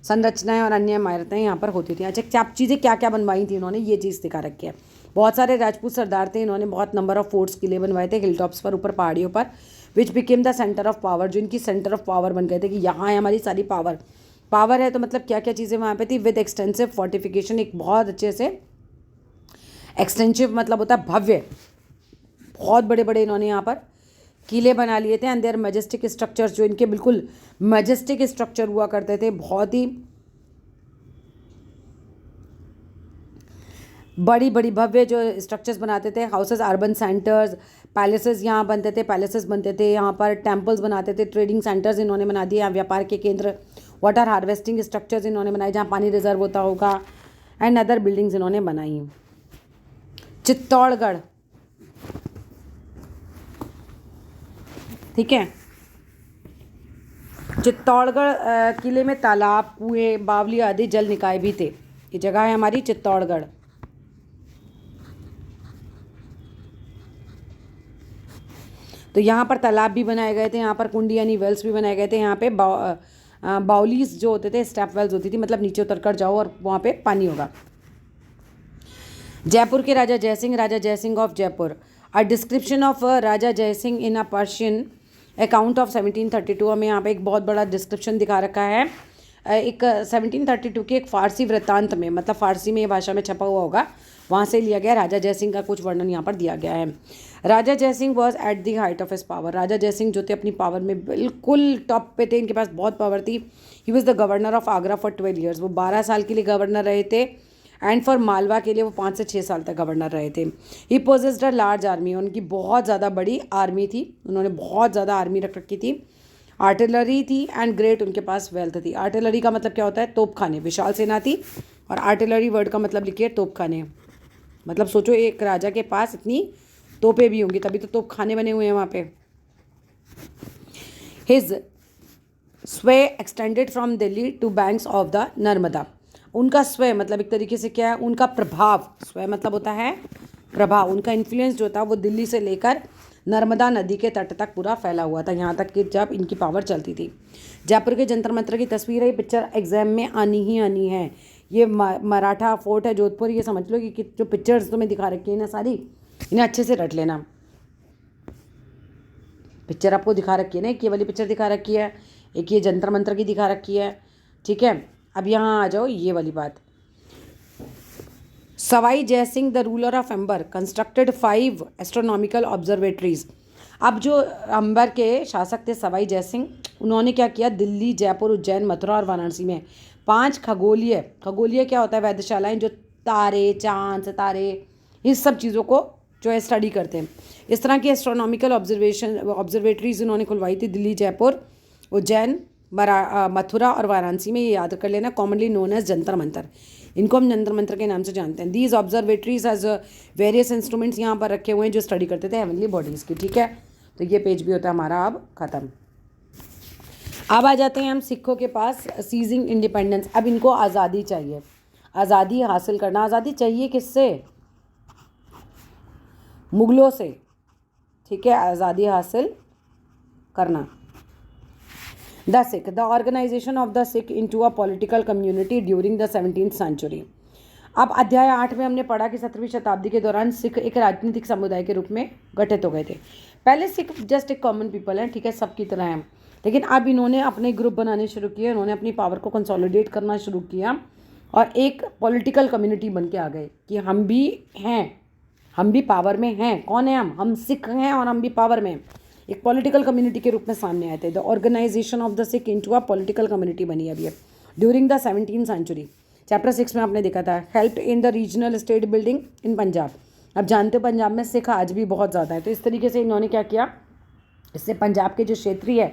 संरचनाएं और अन्य इमारतें यहाँ पर होती थी। अच्छा, क्या चीज़ें क्या क्या बनवाई थी इन्होंने, ये चीज़ दिखा रखी है। बहुत सारे राजपूत सरदार थे, इन्होंने बहुत नंबर ऑफ फोर्ट्स, किले बनवाए थे हिल टॉप्स पर, ऊपर पहाड़ियों पर, which became the centre of power, जो इनकी सेंटर ऑफ पावर बन गए थे कि यहाँ है हमारी सारी पावर है। तो मतलब क्या क्या चीज़ें वहाँ पे थी? विद एक्सटेंसिव फोर्टिफिकेशन, एक बहुत अच्छे से एक्सटेंसिव मतलब होता है भव्य, बहुत बड़े बड़े इन्होंने यहाँ पर किले बना लिए थे। एंड देयर मैजेस्टिक स्ट्रक्चर्स, जो इनके बिल्कुल मैजेस्टिक स्ट्रक्चर हुआ करते थे, बहुत ही बड़ी बड़ी भव्य जो स्ट्रक्चर्स बनाते थे। हाउसेस, अर्बन सेंटर्स, पैलेसेस यहाँ बनते थे यहाँ पर, टेम्पल्स बनाते थे, ट्रेडिंग सेंटर्स इन्होंने बना दिए, यहाँ व्यापार के केंद्र, वाटर हार्वेस्टिंग स्ट्रक्चर्स इन्होंने बनाए जहाँ पानी रिजर्व होता होगा, एंड अदर बिल्डिंग्स इन्होंने बनाई। चित्तौड़गढ़, ठीक है, चित्तौड़गढ़ किले में तालाब, कुएं, बावली आदि जल निकाय भी थे। ये जगह है हमारी चित्तौड़गढ़। तो यहाँ पर तालाब भी बनाए गए थे, यहाँ पर कुंडी यानी वेल्स भी बनाए गए थे, यहाँ पे बाउलीज जो होते थे, स्टेप वेल्स होती थी, मतलब नीचे उतर कर जाओ और वहाँ पे पानी होगा। जयपुर के राजा Jai Singh of Jaipur, a description of Raja Jai Singh in a Persian account of 1732। हमें यहाँ पे एक बहुत बड़ा डिस्क्रिप्शन दिखा रखा है एक 1732 के एक फ़ारसी वृत्तांत में, मतलब फ़ारसी में भाषा में छपा हुआ होगा, वहाँ से लिया गया। राजा जयसिंह का कुछ वर्णन यहाँ पर दिया गया है। Raja Jai Singh was at the height of his power. Raja Jai Singh जो थे अपनी पावर में बिल्कुल टॉप पे थे, इनके पास बहुत पावर थी। He was the governor of Agra for 12 years. वो 12 साल के लिए गवर्नर रहे थे। एंड फॉर मालवा के लिए वो 5 से 6 साल तक गवर्नर रहे थे। ही पोजेस्ड अ लार्ज आर्मी, उनकी बहुत ज़्यादा बड़ी आर्मी थी, उन्होंने बहुत ज़्यादा आर्मी रख रखी थी। आर्टिलरी थी एंड ग्रेट, उनके पास वेल्थ थी। आर्टिलरी का मतलब क्या होता है? तोपखाने, विशाल सेना थी। और आर्टिलरी वर्ड का मतलब लिखिए तोपखाने, मतलब सोचो एक राजा के पास इतनी तोपें भी होंगी, तभी तो तोपखाने बने हुए हैं वहाँ पे। His sway extended from Delhi to banks of the Narmada. उनका स्वय मतलब एक तरीके से क्या है? उनका प्रभाव, स्वय मतलब होता है प्रभाव, उनका इन्फ्लुएंस जो था वो दिल्ली से लेकर नर्मदा नदी के तट तक पूरा फैला हुआ था, यहाँ तक कि जब इनकी पावर चलती थी। जयपुर के जंतर मंतर की तस्वीर है, ये पिक्चर एग्जाम में आनी है। ये मराठा फोर्ट है जोधपुर, ये समझ लो कि जो पिक्चर्स तुम्हें दिखा रखी है ना सारी, इन्हें अच्छे से रट लेना। पिक्चर आपको दिखा रखी है ना, एक ये वाली पिक्चर दिखा रखी है, एक ये जंतर मंतर की दिखा रखी है, ठीक है। अब यहाँ आ जाओ ये वाली बात। Sawai Jai Singh the ruler of Amber constructed 5 astronomical observatories. अब जो अंबर के शासक थे सवाई जयसिंह, उन्होंने क्या किया? दिल्ली, जयपुर, उज्जैन, मथुरा और वाराणसी में 5 खगोलीय क्या होता है? वेधशालाएं, जो तारे, चांद, सितारे, इस सब चीज़ों को जो है स्टडी करते हैं। इस तरह की एस्ट्रोनॉमिकल ऑब्जर्वेटरीज उन्होंने खुलवाई थी दिल्ली, जयपुर, उज्जैन, मथुरा और वाराणसी में। ये याद कर लेना, commonly known as Jantar Mantar. इनको हम जंतर मंतर के नाम से जानते हैं। These observatories as various instruments यहाँ पर रखे हुए हैं जो स्टडी करते थे हेवनली बॉडीज़ की, ठीक है। तो ये पेज भी होता है हमारा अब ख़त्म। अब आ जाते हैं हम सिखों के पास, सीजिंग इंडिपेंडेंस। अब इनको आज़ादी चाहिए, आज़ादी हासिल करना। आज़ादी चाहिए किससे? मुगलों से, ठीक है, आज़ादी हासिल करना। The Sikh, the organisation of the Sikh into a political community during the 17th century. अब अध्याय 8 में हमने पढ़ा कि 17वीं शताब्दी के दौरान सिख एक राजनीतिक समुदाय के रूप में गठित हो गए थे। पहले सिख जस्ट एक कॉमन पीपल हैं, ठीक है, सबकी तरह हैं, लेकिन अब इन्होंने अपने ग्रुप बनाने शुरू किए, उन्होंने अपनी पावर को कंसोलिडेट करना शुरू किया और एक पॉलिटिकल कम्युनिटी बन के आ गए कि हम भी हैं, हम भी पावर में हैं। कौन है? हम सिख हैं और हम भी पावर में। एक पॉलिटिकल कम्युनिटी के रूप में सामने आए थे। The organisation of the Sikh into a political community बनी अभी during the 17th century. Chapter 6 में आपने देखा था। Help in the regional state building in Punjab. अब जानते हो पंजाब में सिख आज भी बहुत ज़्यादा है, तो इस तरीके से इन्होंने क्या किया, इससे पंजाब के जो क्षेत्रीय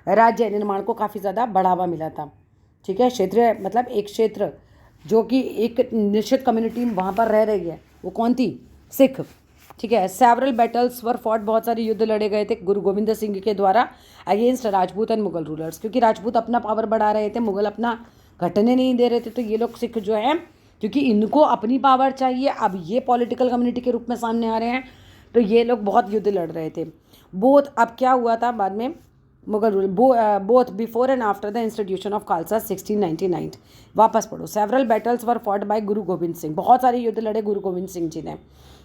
राज्य निर्माण को काफ़ी ज़्यादा बढ़ावा मिला था। ठीक है, क्षेत्रीय मतलब एक क्षेत्र जो कि एक निश्चित कम्युनिटी वहाँ पर रह रही है, वो कौन थी, सिख। ठीक है, सेवरल बैटल्स वर फॉट, बहुत सारे युद्ध लड़े गए थे गुरु गोविंद सिंह के द्वारा against Rajput and Mughal rulers, क्योंकि राजपूत अपना पावर बढ़ा रहे थे, मुगल अपना घटने नहीं दे रहे थे। तो ये लोग सिख जो है, क्योंकि इनको अपनी पावर चाहिए, अब ये पॉलिटिकल कम्युनिटी के रूप में सामने आ रहे हैं, तो ये लोग बहुत युद्ध लड़ रहे थे। बोथ, अब क्या हुआ था बाद में, Mughal rule both before and after the institution of Khalsa 1699। वापस पढ़ो, सेवरल बैटल्स वर फॉट बाय गुरु गोविंद सिंह, बहुत सारे युद्ध लड़े गुरु गोविंद सिंह जी ने।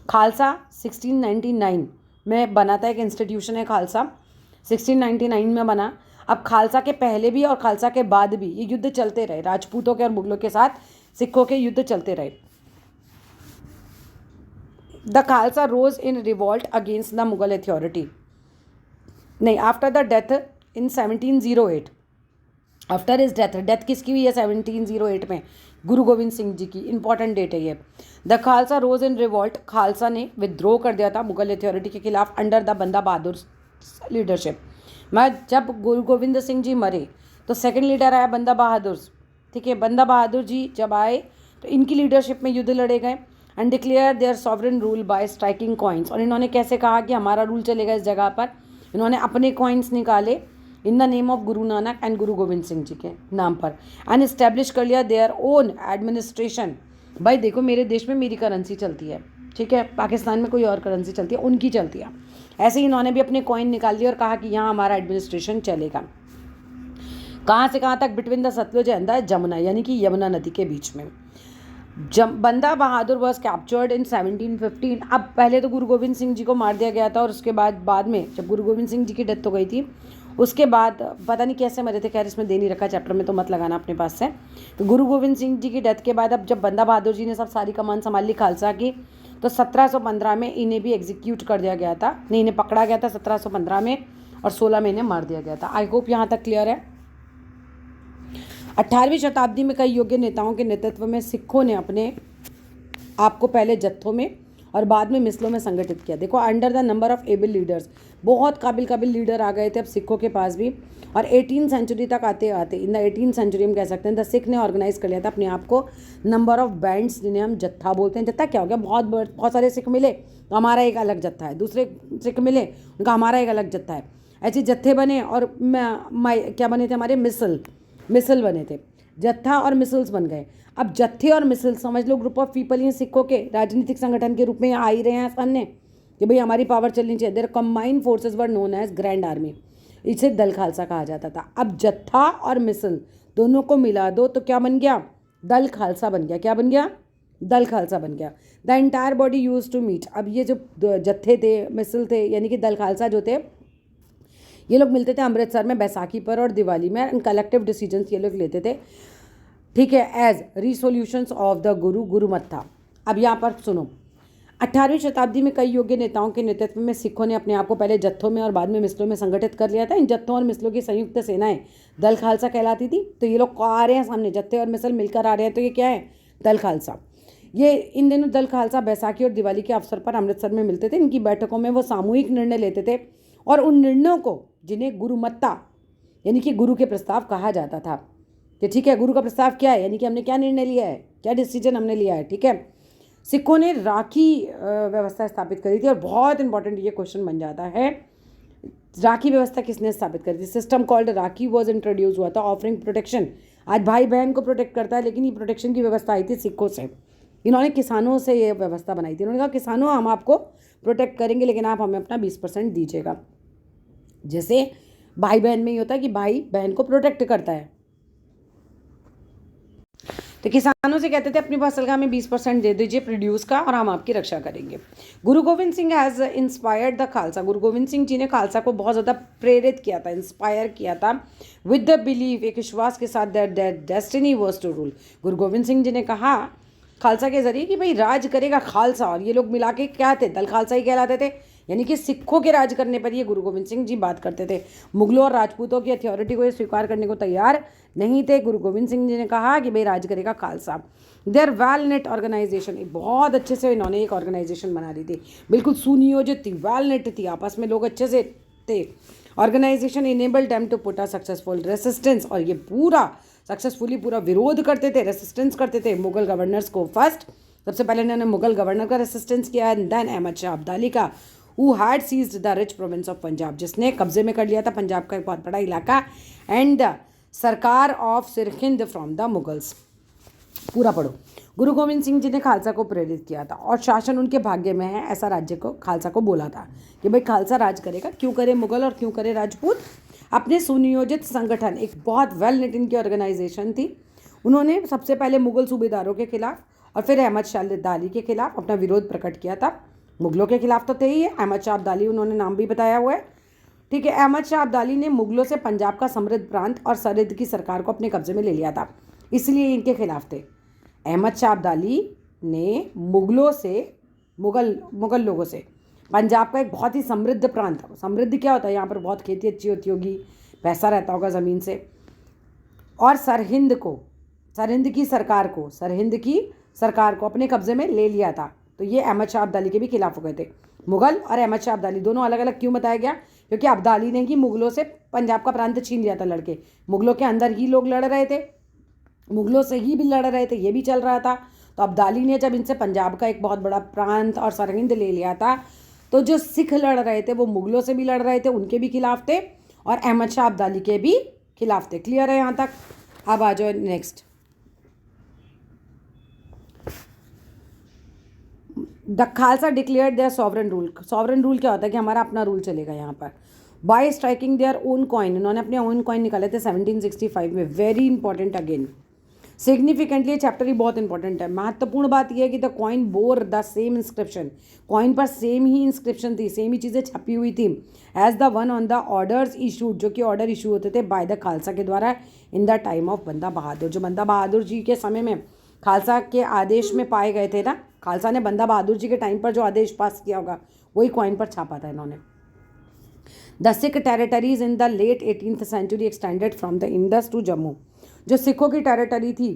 खालसा 1699 में बना था, एक इंस्टीट्यूशन है खालसा, 1699 में बना। अब खालसा के पहले भी और खालसा के बाद भी ये युद्ध चलते रहे, राजपूतों के और मुगलों के साथ सिखों के युद्ध चलते रहे। The Khalsa rose in revolt against the Mughal authority, नहीं, after the death in 1708, after his death, death किसकी हुई है 1708 में, गुरु गोविंद सिंह जी की, इंपॉर्टेंट डेट है ये। The Khalsa rose in revolt, Khalsa ने विद्रोह कर दिया था मुगल अथॉरिटी के खिलाफ अंडर द बंदा बहादुर लीडरशिप। मैं जब गुरु गोविंद सिंह जी मरे तो सेकंड लीडर आया बंदा बहादुर। ठीक है, बंदा बहादुर जी जब आए तो इनकी लीडरशिप में युद्ध लड़े गए and declare there sovereign rule by striking coins, और इन्होंने कैसे कहा कि हमारा रूल चलेगा इस जगह पर, इन्होंने अपने कॉइन्स निकाले in the name of Guru Nanak and गुरु गोविंद सिंह जी के नाम पर, एंड इस्टेब्लिश कर लिया देयर ओन एडमिनिस्ट्रेशन। भाई देखो, मेरे देश में मेरी करेंसी चलती है, ठीक है, पाकिस्तान में कोई और करेंसी चलती है, उनकी चलती है। ऐसे ही इन्होंने भी अपने कॉइन निकाल लिए और कहा कि यहाँ हमारा एडमिनिस्ट्रेशन चलेगा। कहाँ से कहाँ तक, between the Sutlej and the Jamuna, यानी कि यमुना नदी के बीच में। बंदा बहादुर वॉज कैप्चर्ड इन 1715। अब पहले तो गुरु गोविंद सिंह जी को मार दिया गया था, और उसके बाद में जब गुरु गोविंद सिंह जी की डेथ हो गई थी, उसके बाद पता नहीं कैसे मरे थे, खैर इसमें दे नहीं रखा चैप्टर में, तो मत लगाना अपने पास से। तो गुरु गोविंद सिंह जी की डेथ के बाद अब जब बंदा बहादुर जी ने सब सारी कमान संभाल ली खालसा की, तो 1715 में इन्हें भी एग्जीक्यूट कर दिया गया था, नहीं, इन्हें पकड़ा गया था 1715 में, और 16 में इन्हें मार दिया गया था। आई होप यहाँ तक क्लियर है। 18वीं शताब्दी में कई योग्य नेताओं के नेतृत्व में सिखों ने अपने आप को पहले जत्थों में और बाद में मिसलों में संगठित किया। देखो, under the number of able leaders, बहुत काबिल लीडर आ गए थे अब सिखों के पास भी। और 18th सेंचुरी तक आते आते, इन द 18th सेंचुरी में कह सकते हैं, द सिख ने ऑर्गेनाइज कर लिया था अपने आप को नंबर ऑफ बैंड्स, जिन्हें हम जत्था बोलते हैं। जत्था क्या हो गया, बहुत सारे सिख मिले तो हमारा एक अलग जत्था है, दूसरे सिख मिले उनका हमारा एक अलग जत्था है, ऐसे जत्थे बने। और क्या बने थे हमारे, मिसल बने थे, जत्था और मिसल्स बन गए। अब जत्थे और मिसल समझ लो ग्रुप ऑफ पीपल ही सिखों के राजनीतिक संगठन के रूप में आ ही रहे हैं सामने कि भाई हमारी पावर चलनी चाहिए। Their combined forces were known as grand army, इसे दल खालसा कहा जाता था। अब जत्था और मिसल दोनों को मिला दो तो क्या बन गया, दल खालसा बन गया। क्या बन गया, दल खालसा बन गया। The entire body used to meet, अब ये जो जत्थे थे, मिसल थे, यानी कि दल खालसा जो थे, ये लोग मिलते थे अमृतसर में बैसाखी पर और दिवाली में, एंड कलेक्टिव डिसीजंस ये लोग लेते थे। ठीक है, एज रिसोल्यूशंस ऑफ द गुरुमत्था। अब यहाँ पर सुनो, 18वीं शताब्दी में कई योग्य नेताओं के नेतृत्व में सिखों ने अपने आप को पहले जत्थों में और बाद में मिसलों में संगठित कर लिया था। इन जत्थों और मिसलों की संयुक्त सेनाएं दल खालसा कहलाती थी। तो ये लोग आ रहे हैं सामने, जत्थे और मिसल मिलकर आ रहे हैं, तो ये क्या है, दल खालसा। ये इन दिनों दल खालसा बैसाखी और दिवाली के अवसर पर अमृतसर में मिलते थे। इनकी बैठकों में वो सामूहिक निर्णय लेते थे, और उन निर्णयों को, जिन्हें गुरुमत्ता यानी कि गुरु के प्रस्ताव कहा जाता था, कि ठीक है गुरु का प्रस्ताव क्या है, यानी कि हमने क्या निर्णय लिया है, क्या डिसीजन हमने लिया है। ठीक है, सिखों ने राखी व्यवस्था स्थापित करी थी, और बहुत इंपॉर्टेंट ये क्वेश्चन बन जाता है, राखी व्यवस्था किसने स्थापित करी थी। System called rakhi was introduce हुआ था, ऑफरिंग प्रोटेक्शन। आज भाई बहन को प्रोटेक्ट करता है, लेकिन ये प्रोटेक्शन की व्यवस्था आई थी सिखों से। इन्होंने किसानों से ये व्यवस्था बनाई थी। उन्होंने कहा किसानों, हम आपको प्रोटेक्ट करेंगे, लेकिन आप हमें अपना 20% दीजिएगा। जैसे भाई बहन में ही होता है कि भाई बहन को प्रोटेक्ट करता है, तो किसानों से कहते थे अपनी फसल का हमें 20% दे दीजिए प्रोड्यूस का, और हम आपकी रक्षा करेंगे। गुरु Gobind Singh has inspired the Khalsa, गुरु गोविंद सिंह जी ने खालसा को बहुत ज़्यादा प्रेरित किया था, इंस्पायर किया था, विद द बिलीव, एक विश्वास के साथ, that destiny was to rule. Guru Gobind Singh ji ने कहा खालसा के जरिए कि भाई राज करेगा खालसा, और ये लोग मिला के क्या थे, दल खालसा ही कहलाते थे, यानी कि सिखों के राज करने पर ये गुरु गोविंद सिंह जी बात करते थे। मुगलों और राजपूतों की अथॉरिटी को ये स्वीकार करने को तैयार नहीं थे। गुरु गोविंद सिंह जी ने कहा कि भाई राज करेगा Khalsa. Their well knit organisation, बहुत अच्छे से इन्होंने एक ऑर्गेनाइजेशन बना ली थी, बिल्कुल सुनियोजित थी, वेल नेट थी, आपस में लोग अच्छे से थे। Organisation enabled them to put a successful resistance, और ये पूरा सक्सेसफुली पूरा विरोध करते थे, रेसिस्टेंस करते थे मुगल गवर्नर्स को। फर्स्ट सबसे पहले इन्होंने मुगल गवर्नर का रेसिस्टेंस किया, एंड देन अहमद शाह अब्दाली का, who had seized the rich province of Punjab, जिसने कब्जे में कर लिया था पंजाब का एक बहुत बड़ा इलाका, एंड द सरकार of Sirhind from the Mughals. पूरा पढ़ो। गुरु गोविंद सिंह जी ने खालसा को प्रेरित किया था और शासन उनके भाग्य में है, ऐसा राज्य को खालसा को बोला था कि भाई खालसा राज करेगा। क्यों करे मुगल और क्यों करे राजपूत? अपने सुनियोजित संगठन, एक बहुत वेल निट इनकी ऑर्गेनाइजेशन थी। उन्होंने सबसे पहले मुगल सूबेदारों के खिलाफ और फिर अहमद शाह अब्दाली के खिलाफ अपना विरोध प्रकट किया था। मुगलों के खिलाफ तो थे ही है, अहमद शाह अब्दाली उन्होंने नाम भी बताया हुआ है, ठीक है। अहमद शाह अब्दाली ने मुगलों से पंजाब का समृद्ध प्रांत और सरहिंद की सरकार को अपने कब्जे में ले लिया था, इसलिए इनके खिलाफ थे। अहमद शाह अब्दाली ने मुगलों से मुगल लोगों से पंजाब का एक बहुत ही समृद्ध प्रांत था। समृद्ध क्या होता है? यहाँ पर बहुत खेती अच्छी होती होगी, पैसा रहता होगा ज़मीन से, और सरहिंद की सरकार को अपने कब्जे में ले लिया था। तो ये अहमद शाह अब्दाली के भी खिलाफ हो गए थे। मुगल और अहमद शाह अब्दाली दोनों अलग अलग क्यों बताया गया? क्योंकि अब्दाली ने ही मुगलों से पंजाब का प्रांत छीन लिया था लड़के। मुगलों के अंदर ही लोग लड़ रहे थे, मुगलों से ही भी लड़ रहे थे, ये भी चल रहा था। तो अब्दाली ने जब इनसे पंजाब का एक बहुत बड़ा प्रांत और सरहिंद ले लिया था, तो जो सिख लड़ रहे थे वो मुगलों से भी लड़ रहे थे, उनके भी खिलाफ थे, और अहमद शाह अब्दाली के भी खिलाफ थे। क्लियर है यहाँ तक? अब आ जाओ next. The Khalsa declared their sovereign rule. Sovereign rule क्या होता है? कि हमारा अपना रूल चलेगा यहाँ पर। By striking their own coin, इन्होंने अपने ओन कॉइन निकाले थे 1765 में। Very important again, significantly chapter ही बहुत इंपॉर्टेंट है। महत्वपूर्ण बात यह है कि the coin bore the same inscription, coin पर सेम ही इंस्क्रिप्शन थी, सेम ही चीज़ें छपी हुई थी, as the one on the orders issued, जो कि ऑर्डर इशू होते थे बाय द खालसा के द्वारा इन द टाइम ऑफ बंदा बहादुर। जो बंदा बहादुर जी के समय में खालसा के आदेश में पाए गए थे ना, खालसा ने बंदा बहादुर जी के टाइम पर जो आदेश पास किया होगा वही कॉइन पर छापा था इन्होंने। The Sikh territories in the late 18th century extended from the Indus to Jammu. जो सिखों की टेरिटरी थी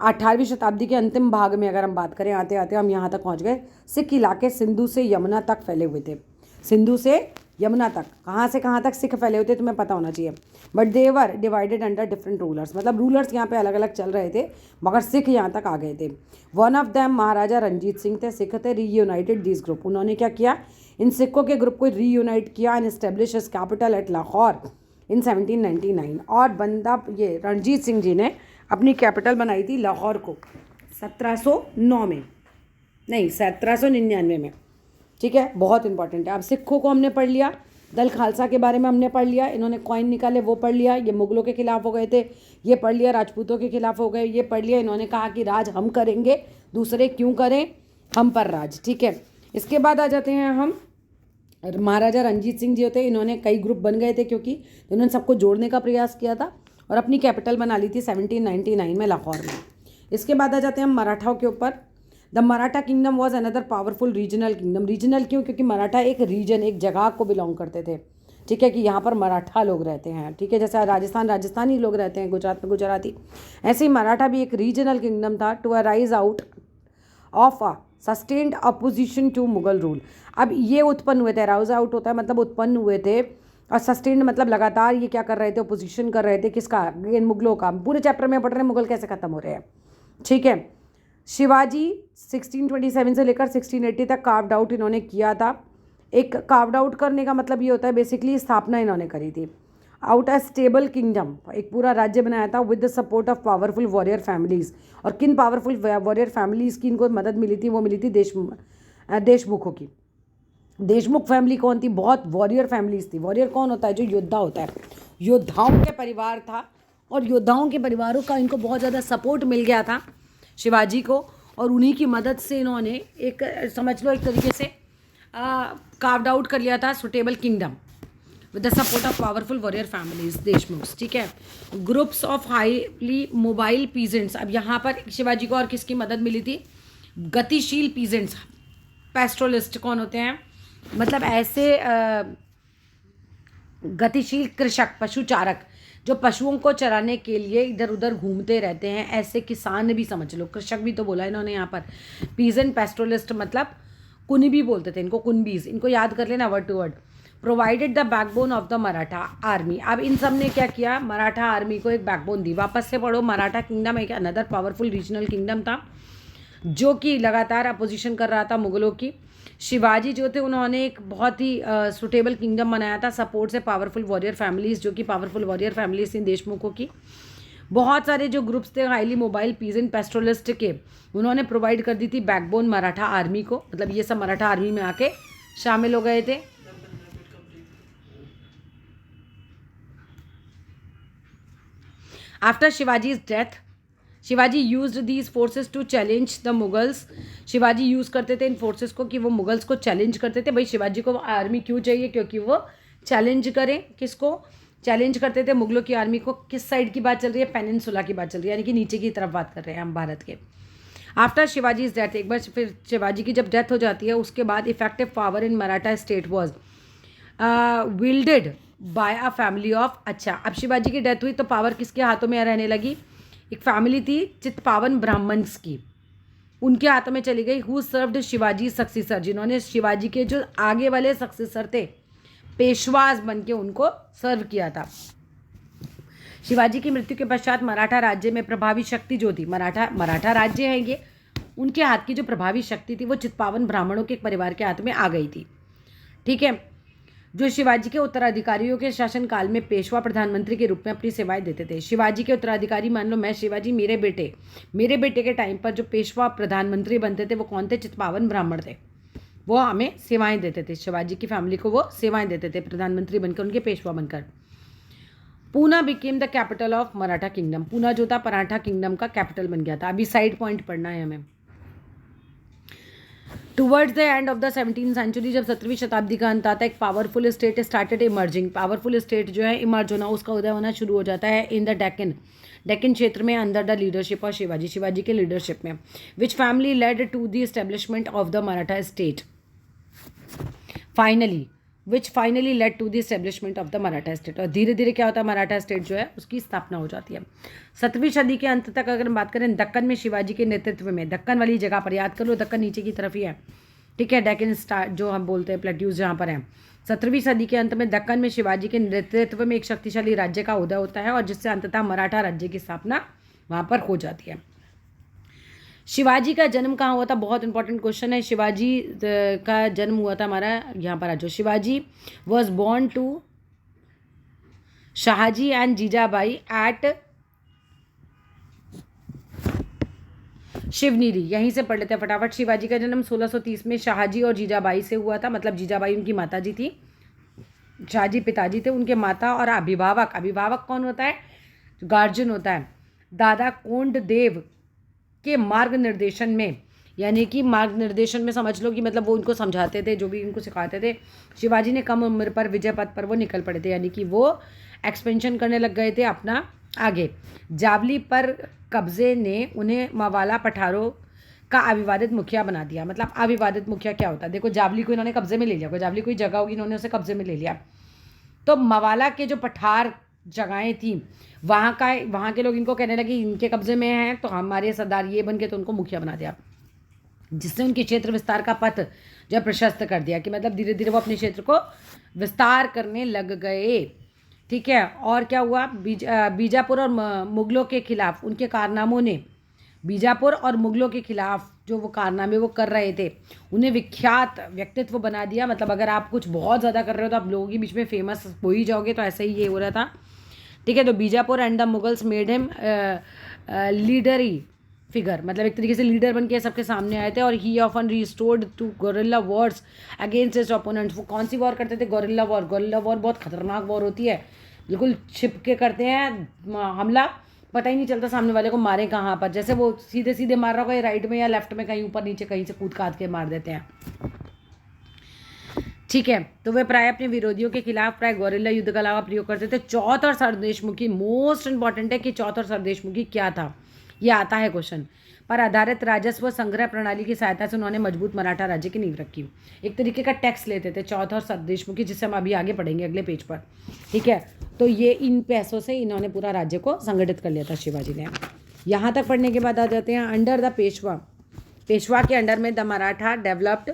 18वीं शताब्दी के अंतिम भाग में, अगर हम बात करें, आते आते हम यहाँ तक पहुँच गए। सिख इलाके सिंधु से यमुना तक फैले हुए थे। सिंधु से यमुना तक, कहाँ से कहाँ तक सिख फैले हुए थे तुम्हें पता होना चाहिए। But they were divided under different rulers, मतलब रूलर्स यहाँ पे अलग अलग चल रहे थे, मगर सिख यहाँ तक आ गए थे। वन ऑफ देम महाराजा रणजीत सिंह थे, सिख थे। रीयूनाइटेड दिस ग्रुप, उन्होंने क्या किया? इन सिखों के ग्रुप को रीयूनाइट किया and establish his capital at Lahore in 1799। और बंदा ये रणजीत सिंह जी ने अपनी कैपिटल बनाई थी लाहौर को 1709 में, नहीं 1799 में, ठीक है। बहुत इंपॉर्टेंट है। अब सिखों को हमने पढ़ लिया, दल खालसा के बारे में हमने पढ़ लिया, इन्होंने कॉइन निकाले वो पढ़ लिया, ये मुगलों के खिलाफ हो गए थे ये पढ़ लिया, राजपूतों के खिलाफ हो गए ये पढ़ लिया। इन्होंने कहा कि राज हम करेंगे, दूसरे क्यों करें, हम पर राज, ठीक है। इसके बाद आ जाते हैं हम महाराजा रणजीत सिंह जी होते, इन्होंने कई ग्रुप बन गए थे क्योंकि इन्होंने सबको जोड़ने का प्रयास किया था और अपनी कैपिटल बना ली थी 1799 में लाहौर में। इसके बाद आ जाते हैं हम मराठाओं के ऊपर। The Maratha kingdom was another powerful regional kingdom. Regional क्यों? क्योंकि मराठा एक रीजन, एक जगह को बिलोंग करते थे, ठीक है, कि यहाँ पर मराठा लोग रहते हैं, ठीक है। जैसे राजस्थानी लोग रहते हैं, गुजरात में गुजराती, ऐसे ही मराठा भी एक रीजनल किंगडम था। To arise out of a sustained opposition to Mughal rule. अब ये उत्पन्न हुए थे, अराउज आउट होता है मतलब उत्पन्न हुए थे, और सस्टेन्ड मतलब लगातार ये क्या कर रहे थे? अपोजिशन कर रहे थे, किसका? अगेन मुगलों का। पूरे चैप्टर में पढ़ रहे हैं मुगल कैसे खत्म हो रहे हैं, ठीक है। शिवाजी 1627 से लेकर 1680 तक कार्व्ड आउट इन्होंने किया था। एक कार्व्ड आउट करने का मतलब ये होता है बेसिकली स्थापना इन्होंने करी थी। आउट अ स्टेबल किंगडम, एक पूरा राज्य बनाया था with the support of powerful warrior families. और किन पावरफुल वॉरियर फैमिलीज़ की इनको मदद मिली थी? वो मिली थी देशमुखों की। देशमुख फैमिली कौन थी? बहुत वॉरियर फैमिलीज़ थी। वॉरियर कौन होता है? जो योद्धा होता है। योद्धाओं के परिवार था और योद्धाओं के परिवारों का इनको बहुत ज़्यादा सपोर्ट मिल गया था शिवाजी को, और उन्हीं की मदद से इन्होंने एक समझ लो एक तरीके से कार्व्ड आउट कर लिया था suitable kingdom with the support of powerful warrior families, Deshmukh, ठीक है। Groups of highly mobile peasants. अब यहाँ पर शिवाजी को और किसकी मदद मिली थी? गतिशील पीजेंट्स। पेस्ट्रोलिस्ट कौन होते हैं? मतलब ऐसे गतिशील कृषक, पशुचारक जो पशुओं को चराने के लिए इधर उधर घूमते रहते हैं, ऐसे किसान भी समझ लो, कृषक भी तो बोला इन्होंने यहाँ पर। पीजेंट पेस्टोरलिस्ट मतलब कुनबी बोलते थे इनको, कुनबीज, इनको याद कर लेना word to word. Provided the backbone of the Maratha army. अब इन सब ने क्या किया, मराठा आर्मी को एक बैकबोन दी। वापस से पढ़ो, मराठा किंगडम एक अनदर पावरफुल रीजनल किंगडम था जो कि लगातार अपोजिशन कर रहा था मुगलों की। शिवाजी जो थे उन्होंने एक बहुत ही सुटेबल किंगडम बनाया था, सपोर्ट से पावरफुल वॉरियर फैमिलीज, जो कि पावरफुल वॉरियर फैमिलीज थी देशमुखों की। बहुत सारे जो ग्रुप्स थे हाईली मोबाइल पीजेंट पेस्टोरलिस्ट के, उन्होंने प्रोवाइड कर दी थी बैकबोन मराठा आर्मी को, मतलब ये सब मराठा आर्मी में आके शामिल हो गए थे। After Shivaji's death, Shivaji used these forces to challenge the Mughals. Shivaji use करते थे इन फोर्सेस को कि वो मुगल्स को चैलेंज करते थे। भाई शिवाजी को आर्मी क्यों चाहिए, क्योंकि वो चैलेंज करें, किसको चैलेंज करते थे, मुगलों की आर्मी को। किस साइड की बात चल रही है, पेनिनसुला की बात चल रही है, यानी कि नीचे की तरफ बात कर रहे हैं हम भारत के। आफ्टर शिवाजी इज डेथ, एक बार फिर शिवाजी की जब डेथ हो जाती है उसके बाद effective power in Maratha state was wielded by a family of. अच्छा, अब शिवाजी की डेथ हुई तो पावर किसके हाथों में रहने लगी, एक फैमिली थी चित्पावन ब्राह्मण्स की, उनके हाथों में चली गई। हु सर्व्ड शिवाजी सक्सेसर, जिन्होंने शिवाजी के जो आगे वाले सक्सेसर थे पेशवाज बन के उनको सर्व किया था। शिवाजी की मृत्यु के पश्चात मराठा राज्य में प्रभावी शक्ति जो थी, मराठा राज्य है ये, उनके हाथ की जो प्रभावी शक्ति थी वो चित्पावन ब्राह्मणों के एक परिवार के हाथ में आ गई थी। ठीक है, जो शिवाजी के उत्तराधिकारियों के शासनकाल में पेशवा प्रधानमंत्री के रूप में अपनी सेवाएं देते थे। शिवाजी के उत्तराधिकारी, मान लो मैं शिवाजी, मेरे बेटे के टाइम पर जो पेशवा प्रधानमंत्री बनते थे वो कौन थे, चित्पावन ब्राह्मण थे। वो हमें सेवाएं देते थे, शिवाजी की फैमिली को वो सेवाएं देते थे प्रधानमंत्री बनकर, उनके पेशवा बनकर। Poona became the capital of Maratha kingdom, Poona जो था मराठा किंगडम का कैपिटल बन गया था। अभी साइड पॉइंट पढ़ना है हमें। Towards the end of the 17th century, जब 17वीं शताब्दी का अंत आता है, एक powerful state started emerging. Powerful state जो है इमर्ज होना, उसका उदय होना शुरू हो जाता है इन द डेक्कन क्षेत्र में, under the leadership of Shivaji के लीडरशिप में, which family led to the establishment of the Maratha state finally led to the establishment of the Maratha state. और धीरे धीरे क्या होता है, मराठा स्टेट जो है उसकी स्थापना हो जाती है। 17वीं सदी के अंत तक अगर हम बात करें, दक्कन में शिवाजी के नेतृत्व में, दक्कन वाली जगह पर, याद कर लो दक्कन नीचे की तरफ ही है, ठीक है, डेक्कन स्टार जो हम बोलते हैं प्लेट्यूज जहाँ पर है। 17वीं सदी के अंत में दक्कन में शिवाजी के नेतृत्व में एक शक्तिशाली राज्य का उदय होता है और जिससे अंततः मराठा राज्य की स्थापना वहाँ पर हो जाती है। शिवाजी का जन्म कहाँ हुआ था, बहुत इंपॉर्टेंट क्वेश्चन है। शिवाजी का जन्म हुआ था हमारा यहाँ पर, जो Shivaji was born to Shahji and Jijabai at Shivneri. यहीं से पढ़ लेते हैं फटाफट। शिवाजी का जन्म 1630 में शाहजी और जीजाबाई से हुआ था, मतलब जीजाबाई उनकी माता जी थी, शाहजी पिताजी थे, उनके माता और अभिभावक कौन होता है, गार्जियन होता है, दादा कोंड देव के मार्ग निर्देशन में, यानी कि मार्ग निर्देशन में समझ लो कि मतलब वो उनको समझाते थे, जो भी उनको सिखाते थे। शिवाजी ने कम उम्र पर विजय पथ पर वो निकल पड़े थे, यानी कि वो एक्सपेंशन करने लग गए थे अपना आगे। जावली पर कब्जे ने उन्हें मवाला पठारों का अविवादित मुखिया बना दिया। मतलब अविवादित मुखिया क्या होता है, देखो जावली को इन्होंने कब्जे में ले लिया, कोई जावली कोई जगह होगी इन्होंने उसे कब्जे में ले लिया, तो मवाला के जो पठार जगहें थी वहाँ के लोग इनको कहने लगे इनके कब्जे में हैं तो हमारे सरदार ये बन के, तो उनको मुखिया बना दिया, जिसने उनके क्षेत्र विस्तार का पथ जब प्रशस्त कर दिया, कि मतलब धीरे धीरे वो अपने क्षेत्र को विस्तार करने लग गए। ठीक है, और क्या हुआ, बीजापुर और मुगलों के खिलाफ उनके कारनामों ने, बीजापुर और मुगलों के खिलाफ जो वो कारनामे वो कर रहे थे, उन्हें विख्यात व्यक्तित्व बना दिया। मतलब अगर आप कुछ बहुत ज़्यादा कर रहे हो तो आप लोगों के बीच में फेमस हो ही जाओगे, तो ऐसा ही ये हो रहा था। ठीक है, तो Bijapur and the Mughals made him leading figure, मतलब एक तरीके से लीडर बन के सबके सामने आए थे। और he often resorted to guerrilla wars against his opponents. वो कौन सी वॉर करते थे, गोरिल्ला वॉर। गोरिल्ला वॉर बहुत खतरनाक वॉर होती है, बिल्कुल छिप के करते हैं हमला, पता ही नहीं चलता सामने वाले को मारे कहाँ पर, जैसे वो सीधे सीधे मार रहा होगा राइट में या लेफ्ट में, कहीं ऊपर नीचे कहीं से कूद काद के मार देते हैं। ठीक है, तो वे प्राय अपने विरोधियों के खिलाफ प्राय गोरिल्ला युद्ध का अलावा प्रयोग करते थे। चौथ और सरदेशमुखी, मोस्ट इंपॉर्टेंट है कि चौथ और सरदेशमुखी क्या था, ये आता है क्वेश्चन। पर आधारित राजस्व संग्रह प्रणाली की सहायता से उन्होंने मजबूत मराठा राज्य की नींव रखी। एक तरीके का टैक्स लेते थे चौथ और सतदेशमुखी, जिससे हम अभी आगे पढ़ेंगे अगले पेज पर, ठीक है। तो ये इन पैसों से इन्होंने पूरा राज्य को संगठित कर लिया था शिवाजी ने। यहाँ तक पढ़ने के बाद आ जाते हैं अंडर द पेशवा। पेशवा के अंडर में द मराठा डेवलप्ड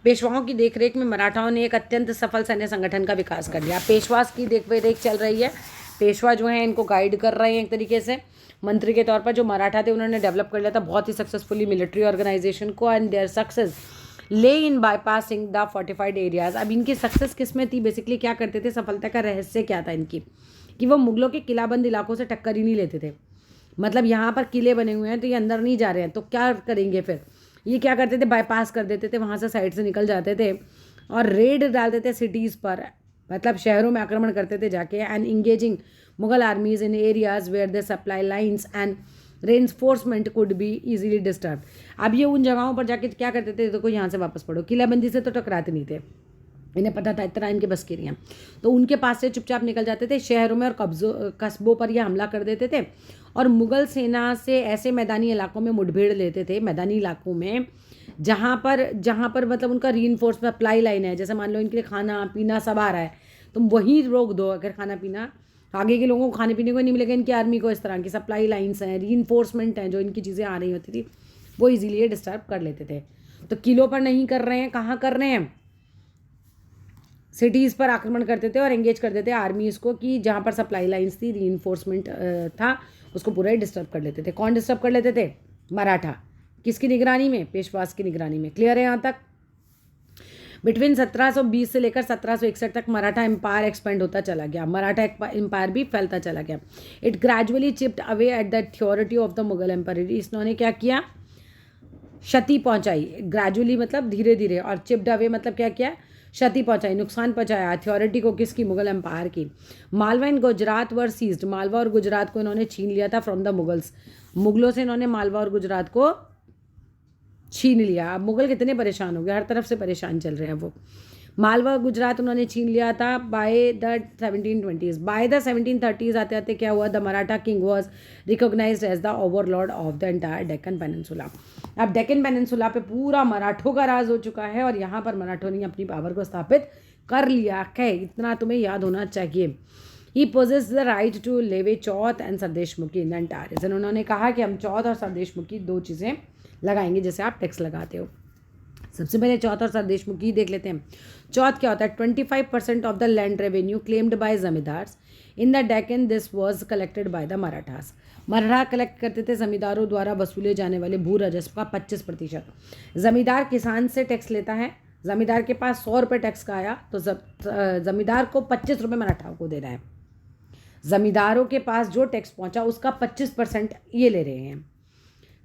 पेशवाओं की देखरेख में मराठाओं ने एक अत्यंत सफल सैन्य संगठन का विकास कर लिया। पेशवास की देखरेख चल रही है, पेशवा जो है इनको गाइड कर रहे हैं एक तरीके से मंत्री के तौर पर। जो मराठा थे उन्होंने डेवलप कर लिया था बहुत ही सक्सेसफुली मिलिट्री ऑर्गेनाइजेशन को, एंड देयर सक्सेस ले इन बाईपासिंग द फोर्टिफाइड एरियाज। अब इनकी सक्सेस किस में थी, बेसिकली क्या करते थे, सफलता का रहस्य क्या था इनकी, कि वो मुगलों के किलाबंद इलाकों से टक्कर ही नहीं लेते थे। मतलब यहाँ पर किले बने हुए हैं तो ये अंदर नहीं जा रहे हैं, तो क्या करेंगे फिर, ये क्या करते थे, बाईपास कर देते थे, वहाँ से साइड से निकल जाते थे और रेड डालते थे सिटीज़ पर, मतलब शहरों में आक्रमण करते थे जाके, and engaging Mughal armies in areas where the supply lines and reinforcement could be easily disturb. अब ये उन जगहों पर जाके क्या करते थे, देखो यहाँ से वापस पढ़ो, किलाबंदी से तो टकराते नहीं थे, इन्हें पता था इतना इनके बस की नहीं है, तो उनके पास से चुपचाप निकल जाते थे शहरों में और कस्बों पर ये हमला कर देते थे और मुगल सेना से ऐसे मैदानी इलाकों में मुठभेड़ लेते थे, मैदानी इलाकों में जहाँ पर मतलब उनका रीइंफोर्स सप्लाई लाइन है, जैसे मान लो इनके लिए खाना पीना सब आ रहा है, तुम वहीं रोक दो, अगर खाना पीना आगे के लोगों को खाने पीने को नहीं मिलेगा, इनकी आर्मी को इस तरह की सप्लाई लाइन्स हैं, रीइंफोर्समेंट हैं, जो इनकी चीज़ें आ रही होती थी वो इजीली डिस्टर्ब कर लेते थे। तो किलों पर नहीं कर रहे हैं, कहाँ कर रहे हैं, सिटीज़ पर आक्रमण करते थे और एंगेज कर देते आर्मीज़ को, कि जहाँ पर सप्लाई लाइन्स थी, रीइंफोर्समेंट था, उसको पूरा ही डिस्टर्ब कर लेते थे। कौन डिस्टर्ब कर लेते थे, मराठा। किसकी निगरानी में, पेशवास की निगरानी में। क्लियर है यहाँ तक। बिटवीन 1720 से लेकर 1761 तक मराठा एम्पायर एक्सपेंड होता चला गया, मराठा एम्पायर भी फैलता चला गया। It gradually chipped away at the authority of the Mughal empire. इन्होंने क्या किया, क्षति पहुंचाई, ग्रेजुअली मतलब धीरे धीरे, और चिप्ड अवे मतलब क्या किया, क्षति पहुंचाई, नुकसान पहुंचाया अथॉरिटी को, किसकी, मुगल एम्पायर की। Malwa and Gujarat were seized. Malwa और गुजरात को इन्होंने छीन लिया था फ्रॉम द मुगल्स। मुगलों से इन्होंने मालवा और गुजरात को छीन लिया। अब मुगल कितने परेशान हो गए, हर तरफ से परेशान चल रहे हैं वो। मालवा गुजरात उन्होंने छीन लिया था by the 1720s। By the 1730s आते आते क्या हुआ, the Maratha king was recognised as the overlord of the entire Deccan peninsula. अब डेक्कन पेनिनसुला पे पूरा मराठों का राज हो चुका है और यहाँ पर मराठों ने अपनी पावर को स्थापित कर लिया है, इतना तुम्हें याद होना चाहिए। He possess the right to levy chauth and sardeshmukhi in the entire region. उन्होंने कहा कि हम चौथ और सरदेशमुखी दो चीज़ें लगाएंगे जैसे आप टैक्स लगाते हो। सबसे पहले चौथ और सरदेशमुखी देख लेते हैं। चौथ क्या होता है, 25% of the land revenue claimed by zamindars in the Deccan, this was collected by the Marathas. Maratha collect करते थे जमींदारों द्वारा वसूले जाने वाले भू राजस्व का 25%। जमींदार किसान से टैक्स लेता है, जमींदार के पास 100 रुपये टैक्स का आया तो जमींदार को 25 रुपये मराठाओं को देना है। जमींदारों के पास जो टैक्स पहुंचा उसका 25% ये ले रहे हैं।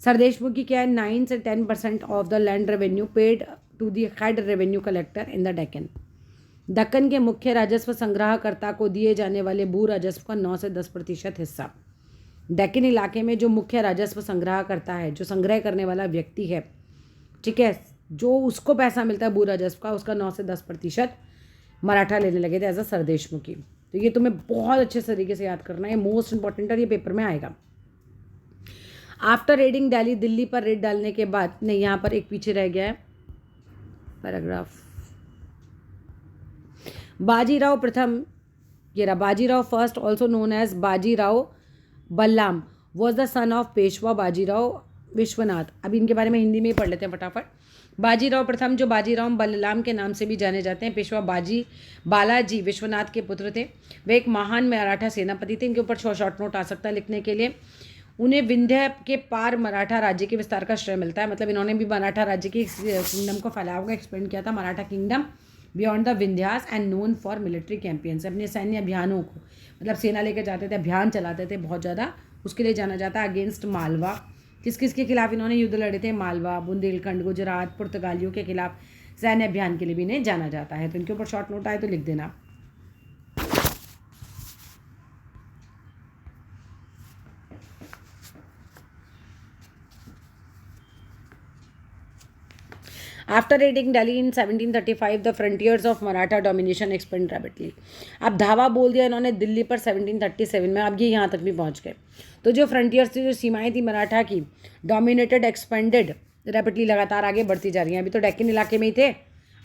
सरदेशमुखी क्या है, 9 से 10% of the land revenue paid to the head revenue collector in the Deccan. Deccan के मुख्य राजस्व संग्रहकर्ता को दिए जाने वाले भू राजस्व का 9 से 10% हिस्सा। डेक्कन इलाके में जो मुख्य राजस्व संग्रह करता है, जो संग्रह करने वाला व्यक्ति है, ठीक है, जो उसको पैसा मिलता है भू राजस्व का, उसका 9 से 10% मराठा लेने लगे थे एज अ सरदेशमुखी। तो ये तुम्हें बहुत अच्छे तरीके से याद करना है, मोस्ट इंपॉर्टेंट, और ये पेपर में आएगा। आफ्टर रेडिंग दिल्ली, दिल्ली पर रेड डालने के बाद, नहीं यहाँ पर एक पीछे रह गया है पैराग्राफ। बाजीराव प्रथम, ये रहा, Bajirao first also known as Bajirao Ballal was the son of Peshwa Bajirao Vishwanath. अब इनके बारे में हिंदी में ही पढ़ लेते हैं फटाफट। बाजीराव प्रथम, जो बाजीराव बल्लाम के नाम से भी जाने जाते हैं, पेशवा बालाजी विश्वनाथ के पुत्र थे। वे एक महान मराठा सेनापति थे। इनके ऊपर शॉर्ट नोट आ सकता है लिखने के लिए। उन्हें विंध्य के पार मराठा राज्य के विस्तार का श्रेय मिलता है, मतलब इन्होंने भी मराठा राज्य की किंगडम को फैलाव का एक्सपेंड किया था। Maratha kingdom beyond the Vindhyas and known for military campaigns. अपने सैन्य अभियानों को, मतलब सेना लेकर जाते थे, अभियान चलाते थे बहुत ज़्यादा, उसके लिए जाना जाता है। अगेंस्ट मालवा, किस किस के खिलाफ इन्होंने युद्ध लड़े थे, मालवा, बुंदेलखंड, गुजरात, पुर्तगालियों के खिलाफ सैन्य अभियान के लिए भी इन्हें जाना जाता है। तो इनके ऊपर शॉर्ट नोट आए तो लिख देना। After rating Delhi in 1735 the frontiers of Maratha domination expand rapidly. अब धावा बोल दिया इन्होंने दिल्ली पर 1737 में, अब ये यहाँ तक भी पहुँच गए। तो जो फ्रंटियर्स थी, जो सीमाएं थी मराठा की, डोमिनेटेड एक्सपेंडेड रैपिडली, लगातार आगे बढ़ती जा रही हैं। अभी तो डेक्कन इलाके में ही थे,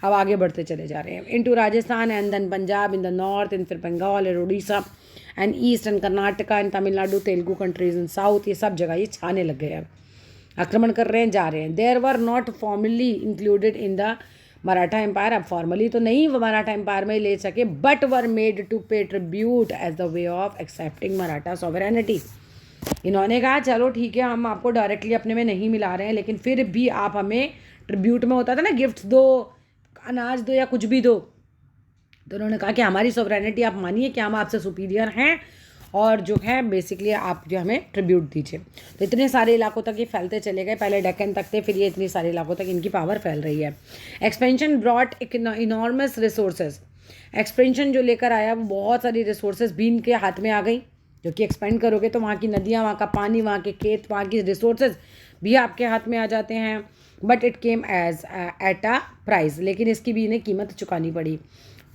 अब आगे बढ़ते चले जा रहे हैं। Into Rajasthan and then Punjab in the north, in फिर Bengal and Orissa and east and Karnataka and Tamil Nadu, Telugu countries in south, ये सब जगह ये छाने लग गए हैं, आक्रमण कर रहे हैं, जा रहे हैं। They were not formally included in the Maratha empire. अब फॉर्मली तो नहीं वो मराठा एम्पायर में ले सके, but were made to pay tribute as the way of accepting Maratha sovereignty. इन्होंने कहा चलो ठीक है, हम आपको डायरेक्टली अपने में नहीं मिला रहे हैं, लेकिन फिर भी आप हमें ट्रिब्यूट में, होता था ना गिफ्ट दो, अनाज दो या कुछ भी दो, तो उन्होंने कहा कि हमारी सॉवरेनिटी आप मानिए कि हम आपसे सुपीरियर हैं, और जो है बेसिकली आप जो हमें ट्रिब्यूट दीजिए। तो इतने सारे इलाकों तक ये फैलते चले गए, पहले डेक्कन तक थे, फिर ये इतने सारे इलाकों तक इनकी पावर फैल रही है। Expansion brought enormous resources. Expansion जो लेकर आया वो बहुत सारी रिसोर्सेज भी इनके हाथ में आ गई, जो कि एक्सपेंड करोगे तो वहाँ की नदियाँ, वहाँ का पानी, वहाँ के खेत, वहाँ की रिसोर्सेज भी आपके हाथ में आ जाते हैं। But it came as at a price, लेकिन इसकी भी इन्हें कीमत चुकानी पड़ी।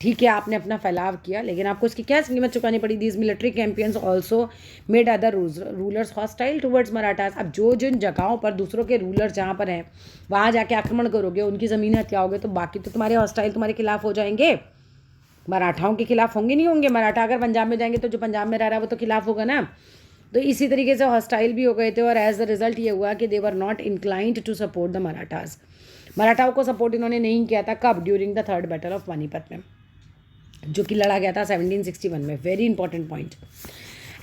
ठीक है, आपने अपना फैलाव किया, लेकिन आपको इसकी क्या कीमत चुकानी पड़ी। These military campaigns also made other rulers hostile towards Marathas. अब जो जिन जगहों पर दूसरों के रूलर जहाँ पर हैं, वहाँ जाके आक्रमण करोगे, उनकी ज़मीनें हथियाओगे, तो बाकी तो तुम्हारे हॉस्टाइल तुम्हारे खिलाफ हो जाएंगे, मराठाओं के खिलाफ होंगे नहीं होंगे। मराठा अगर पंजाब में जाएंगे तो जो पंजाब में रह रहा है वो तो खिलाफ होगा ना। तो इसी तरीके से हॉस्टाइल भी हो गए थे, और एज द रिजल्ट ये हुआ कि they were not inclined to support the Marathas. मराठाओं को सपोर्ट इन्होंने नहीं किया था। कब? During the third battle of Panipat में, जो कि लड़ा गया था 1761 में। Very important point.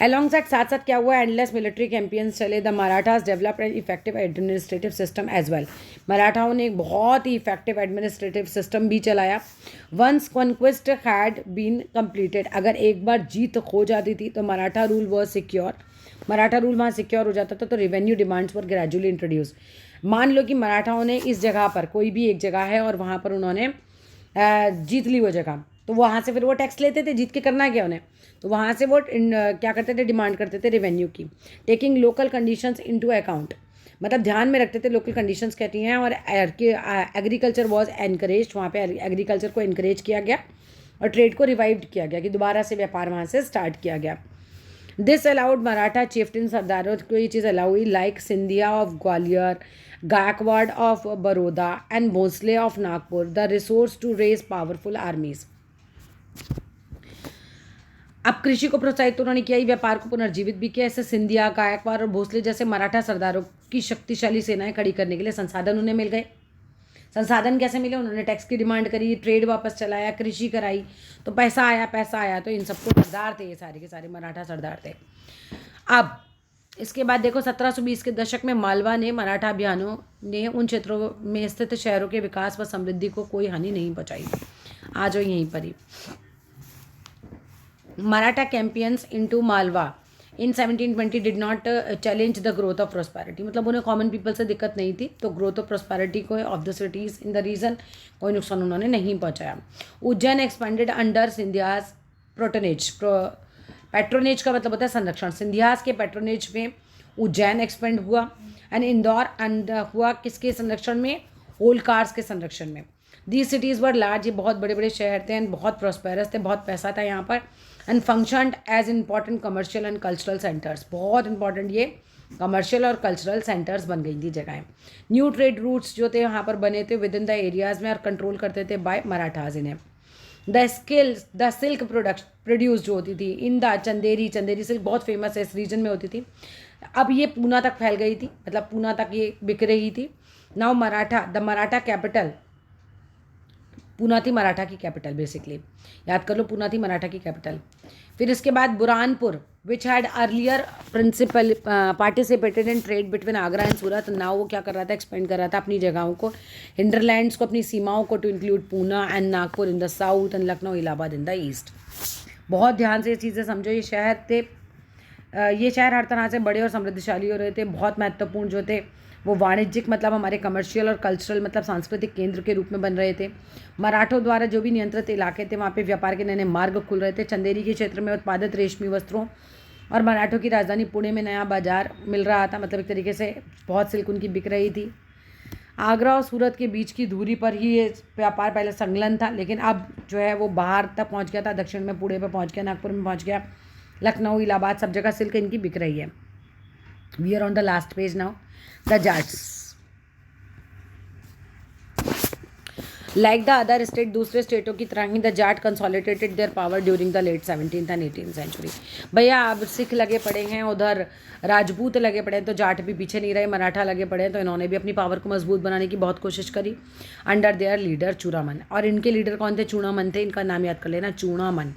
अलॉन्ग साथ साथ क्या हुआ, एंडलेस मिलिट्री कैंपियंस चले। The Marathas developed an effective administrative system as well. मराठाओं ने एक बहुत ही इफेक्टिव एडमिनिस्ट्रेटिव सिस्टम भी चलाया। Once conquest had been completed, अगर एक बार जीत हो जाती थी तो Maratha rule was secure, Maratha rule वहाँ सिक्योर हो जाता था, तो revenue demands were gradually introduce. मान लो कि मराठाओं ने इस जगह पर, कोई भी एक जगह है और वहाँ पर उन्होंने जीत ली वो जगह, तो वहाँ से फिर वो टैक्स लेते थे। जीत के करना क्या उन्हें, तो वहाँ से वो क्या करते थे, डिमांड करते थे रेवेन्यू की। Taking local conditions into account, मतलब ध्यान में रखते थे लोकल कंडीशंस कहती हैं। और एग्रीकल्चर वाज एनकरेज, वहाँ पे एग्रीकल्चर को इनकरेज किया गया और ट्रेड को रिवाइव्ड किया गया, कि दोबारा से व्यापार वहाँ से स्टार्ट किया गया। दिस अलाउड मराठा चिफ्टिन सरदारों को ये चीज़ अलाउ हुई, like Scindia of Gwalior, Gaikwad of Baroda and Bhonsle of Nagpur, the resource to raise powerful armies. अब कृषि को प्रोत्साहित तो उन्होंने किया ही, व्यापार को पुनर्जीवित भी किया। ऐसे सिंधिया, गायकवाड़ और भोसले जैसे मराठा सरदारों की शक्तिशाली सेनाएं खड़ी करने के लिए संसाधन उन्हें मिल गए। संसाधन कैसे मिले, उन्होंने टैक्स की डिमांड करी, ट्रेड वापस चलाया, कृषि कराई, तो पैसा आया। तो इन सबको सरदार थे, ये सारे के सारे मराठा सरदार थे। अब इसके बाद देखो 1720 के दशक में मालवा ने मराठा अभियानों ने उन क्षेत्रों में स्थित शहरों के विकास व समृद्धि को कोई हानि नहीं पहुंचाई। आ जाओ यहीं पर ही। Maratha campaigns into Malwa in 1720 did not challenge the growth of prosperity, मतलब उन्हें कॉमन पीपल से दिक्कत नहीं थी, तो ग्रोथ ऑफ प्रोस्पेरिटी को of the cities in the region कोई नुकसान उन्होंने नहीं पहुंचाया। Ujjain expanded under Scindias patronage, patronage का मतलब होता है संरक्षण। सिंधियाज के पैट्रोनेज में उज्जैन एक्सपेंड हुआ, एंड इंदौर हुआ किसके संरक्षण में, होलकार्स के संरक्षण में। दीज सिटीज़ वर लार्ज, ये बहुत बड़े बड़े शहर थे, एंड बहुत प्रॉस्पेरस थे, बहुत पैसा था यहाँ पर। And functioned as important commercial and cultural centres, बहुत इंपॉर्टेंट ये कमर्शियल और कल्चरल सेंटर्स बन गई थी जगहें। न्यू ट्रेड रूट्स जो थे यहाँ पर बने थे विद इन द एरियाज़ में, और कंट्रोल करते थे बाय मराठाज इन्हें। द सिल्क प्रोड्यूस जो होती थी, इंदा, चंदेरी सिल्क बहुत फेमस है, इस रीजन में होती थी। अब ये पूना तक फैल गई थी, मतलब पूना तक ये बिक रही थी। Now the Maratha capital, Poona थी मराठा की कैपिटल, बेसिकली याद कर लो, पूना थी मराठा की कैपिटल। फिर इसके बाद Burhanpur, which had earlier principal participated in trade between Agra and Surat, now वो क्या कर रहा था, एक्सपेंड कर रहा था अपनी जगहों को, हिंडरलैंड्स को, अपनी सीमाओं को, to include Poona and Nagpur in the south and Lucknow Allahabad in the east. बहुत ध्यान से ये चीज़ें समझो। ये शहर थे, ये शहर हर तरह से बड़े और समृद्धशाली हो रहे थे, बहुत महत्वपूर्ण जो थे वो वाणिज्यिक, मतलब हमारे कमर्शियल, और कल्चरल मतलब सांस्कृतिक केंद्र के रूप में बन रहे थे। मराठों द्वारा जो भी नियंत्रित इलाके थे वहाँ पे व्यापार के नए नए मार्ग खुल रहे थे। चंदेरी के क्षेत्र में उत्पादित रेशमी वस्त्रों और मराठों की राजधानी पुणे में नया बाजार मिल रहा था, मतलब एक तरीके से बहुत सिल्क उनकी बिक रही थी। आगरा और सूरत के बीच की दूरी पर ही ये व्यापार पहले संलग्न था, लेकिन अब जो है वो बाहर तक पहुंच गया था, दक्षिण में पुणे पे पहुंच गया, नागपुर में पहुंच गया, लखनऊ, इलाहाबाद, सब जगह सिल्क इनकी बिक रही है। We are on the last page now. The Jats like the other state, दूसरे स्टेटों की तरह ही the Jat consolidated their power during the late 17th and 18th century. भैया अब सिख लगे पड़े हैं, उधर राजपूत लगे पड़े हैं, तो जाट भी पीछे नहीं रहे, मराठा लगे पड़े हैं, तो इन्होंने भी अपनी पावर को मजबूत बनाने की बहुत कोशिश करी अंडर देयर लीडर चूड़ामन। और इनके लीडर कौन थे? चूड़ामन थे, इनका नाम याद कर लेना, चूड़ामन।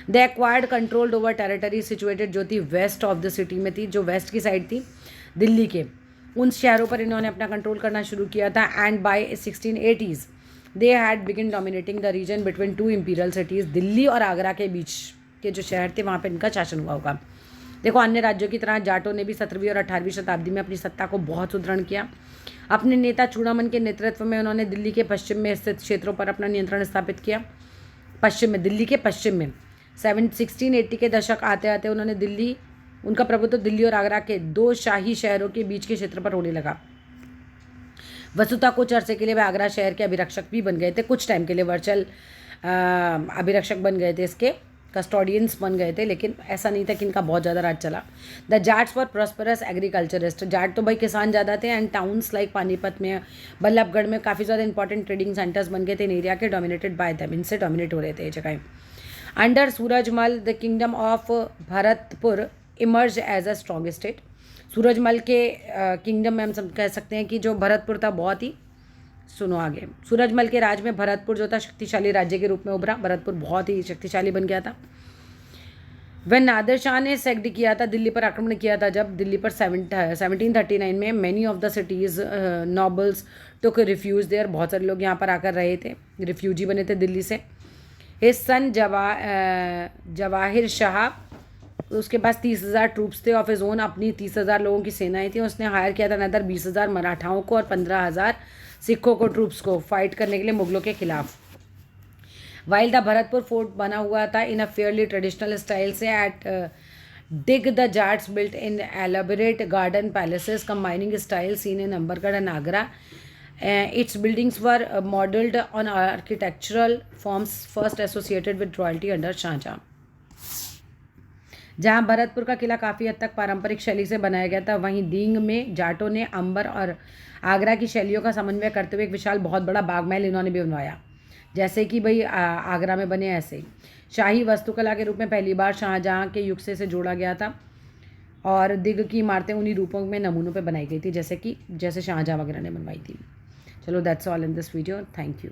दे acquired controlled over territory situated, जो थी वेस्ट ऑफ द सिटी में थी, जो वेस्ट की साइड थी दिल्ली के, उन शहरों पर इन्होंने अपना कंट्रोल करना शुरू किया था। And by 1680s they had begin dominating the region between two imperial cities. Delhi और आगरा के बीच के जो शहर थे वहाँ पे इनका शासन हुआ होगा। देखो, अन्य राज्यों की तरह जाटों ने भी 17वीं और 18वीं शताब्दी में अपनी सत्ता को बहुत सुदृढ़ किया। अपने नेता चूड़ामन के नेतृत्व में उन्होंने दिल्ली के पश्चिम में स्थित क्षेत्रों पर अपना नियंत्रण स्थापित किया। पश्चिम में, दिल्ली के पश्चिम में 1680 के दशक आते आते उनका प्रभुत्व दिल्ली और आगरा के दो शाही शहरों के बीच के क्षेत्र पर होने लगा। वस्तुतः कुछ अरसे के लिए वे आगरा शहर के अभिरक्षक भी बन गए थे, कुछ टाइम के लिए वर्चुअल अभिरक्षक बन गए थे, इसके कस्टोडियंस बन गए थे, लेकिन ऐसा नहीं था कि इनका बहुत ज़्यादा राज चला। The Jats for prosperous agriculturist, Jat तो भाई किसान ज़्यादा थे। एंड टाउन्स लाइक पानीपत में, बल्लभगढ़ में काफ़ी ज़्यादा इंपॉर्टेंट ट्रेडिंग सेंटर्स बन गए थे इन एरिया के, डोमिनेटेड बाय देम, इनसे डोमिनेट हो रहे थे ये जगह। Under Surajmal the kingdom of Bharatpur emerge as a strong state. Surajmal के किंगडम में हम सब कह सकते हैं कि जो भरतपुर था बहुत ही, सुनो आगे, सूरजमल के राज में भरतपुर जो था शक्तिशाली राज्य के रूप में उभरा। भरतपुर बहुत ही शक्तिशाली बन गया था। वह नादिर शाह ने सेक्ड किया था, दिल्ली पर आक्रमण किया था, जब दिल्ली पर 1739 में many of the cities nobles took refuge there, बहुत सारे लोग यहाँ पर आकर रहे थे, रिफ्यूजी बने थे दिल्ली से। हिज सन जवाहिर शाह, उसके पास 30,000 ट्रूप्स थे ऑफ हिज ओन, अपनी 30,000 लोगों की सेनाएं थी। उसने हायर किया था नदर 20,000 मराठाओं को और 15,000 सिखों को, ट्रूप्स को फाइट करने के लिए मुगलों के खिलाफ। वाइल द भरतपुर फोर्ट बना हुआ था in a fairly traditional style से at Deeg the Jats built in elaborate garden palaces combining style seen in Ambargarh and Agra. Its buildings were modelled on architectural forms first associated with royalty under Shah Jahan. जहां भरतपुर का किला काफ़ी हद तक पारंपरिक शैली से बनाया गया था, वहीं दींग में जाटों ने अंबर और आगरा की शैलियों का समन्वय करते हुए एक विशाल बहुत बड़ा बागमहल इन्होंने भी बनवाया, जैसे कि भाई आगरा में बने ऐसे ही। शाही वास्तुकला के रूप में पहली बार शाहजहां के युग से जोड़ा गया था, और दिग की इमारतें उन्हीं रूपों में नमूनों पर बनाई गई थी जैसे शाहजहां वगैरह ने बनवाई थी। चलो, that's all in this video, thank you.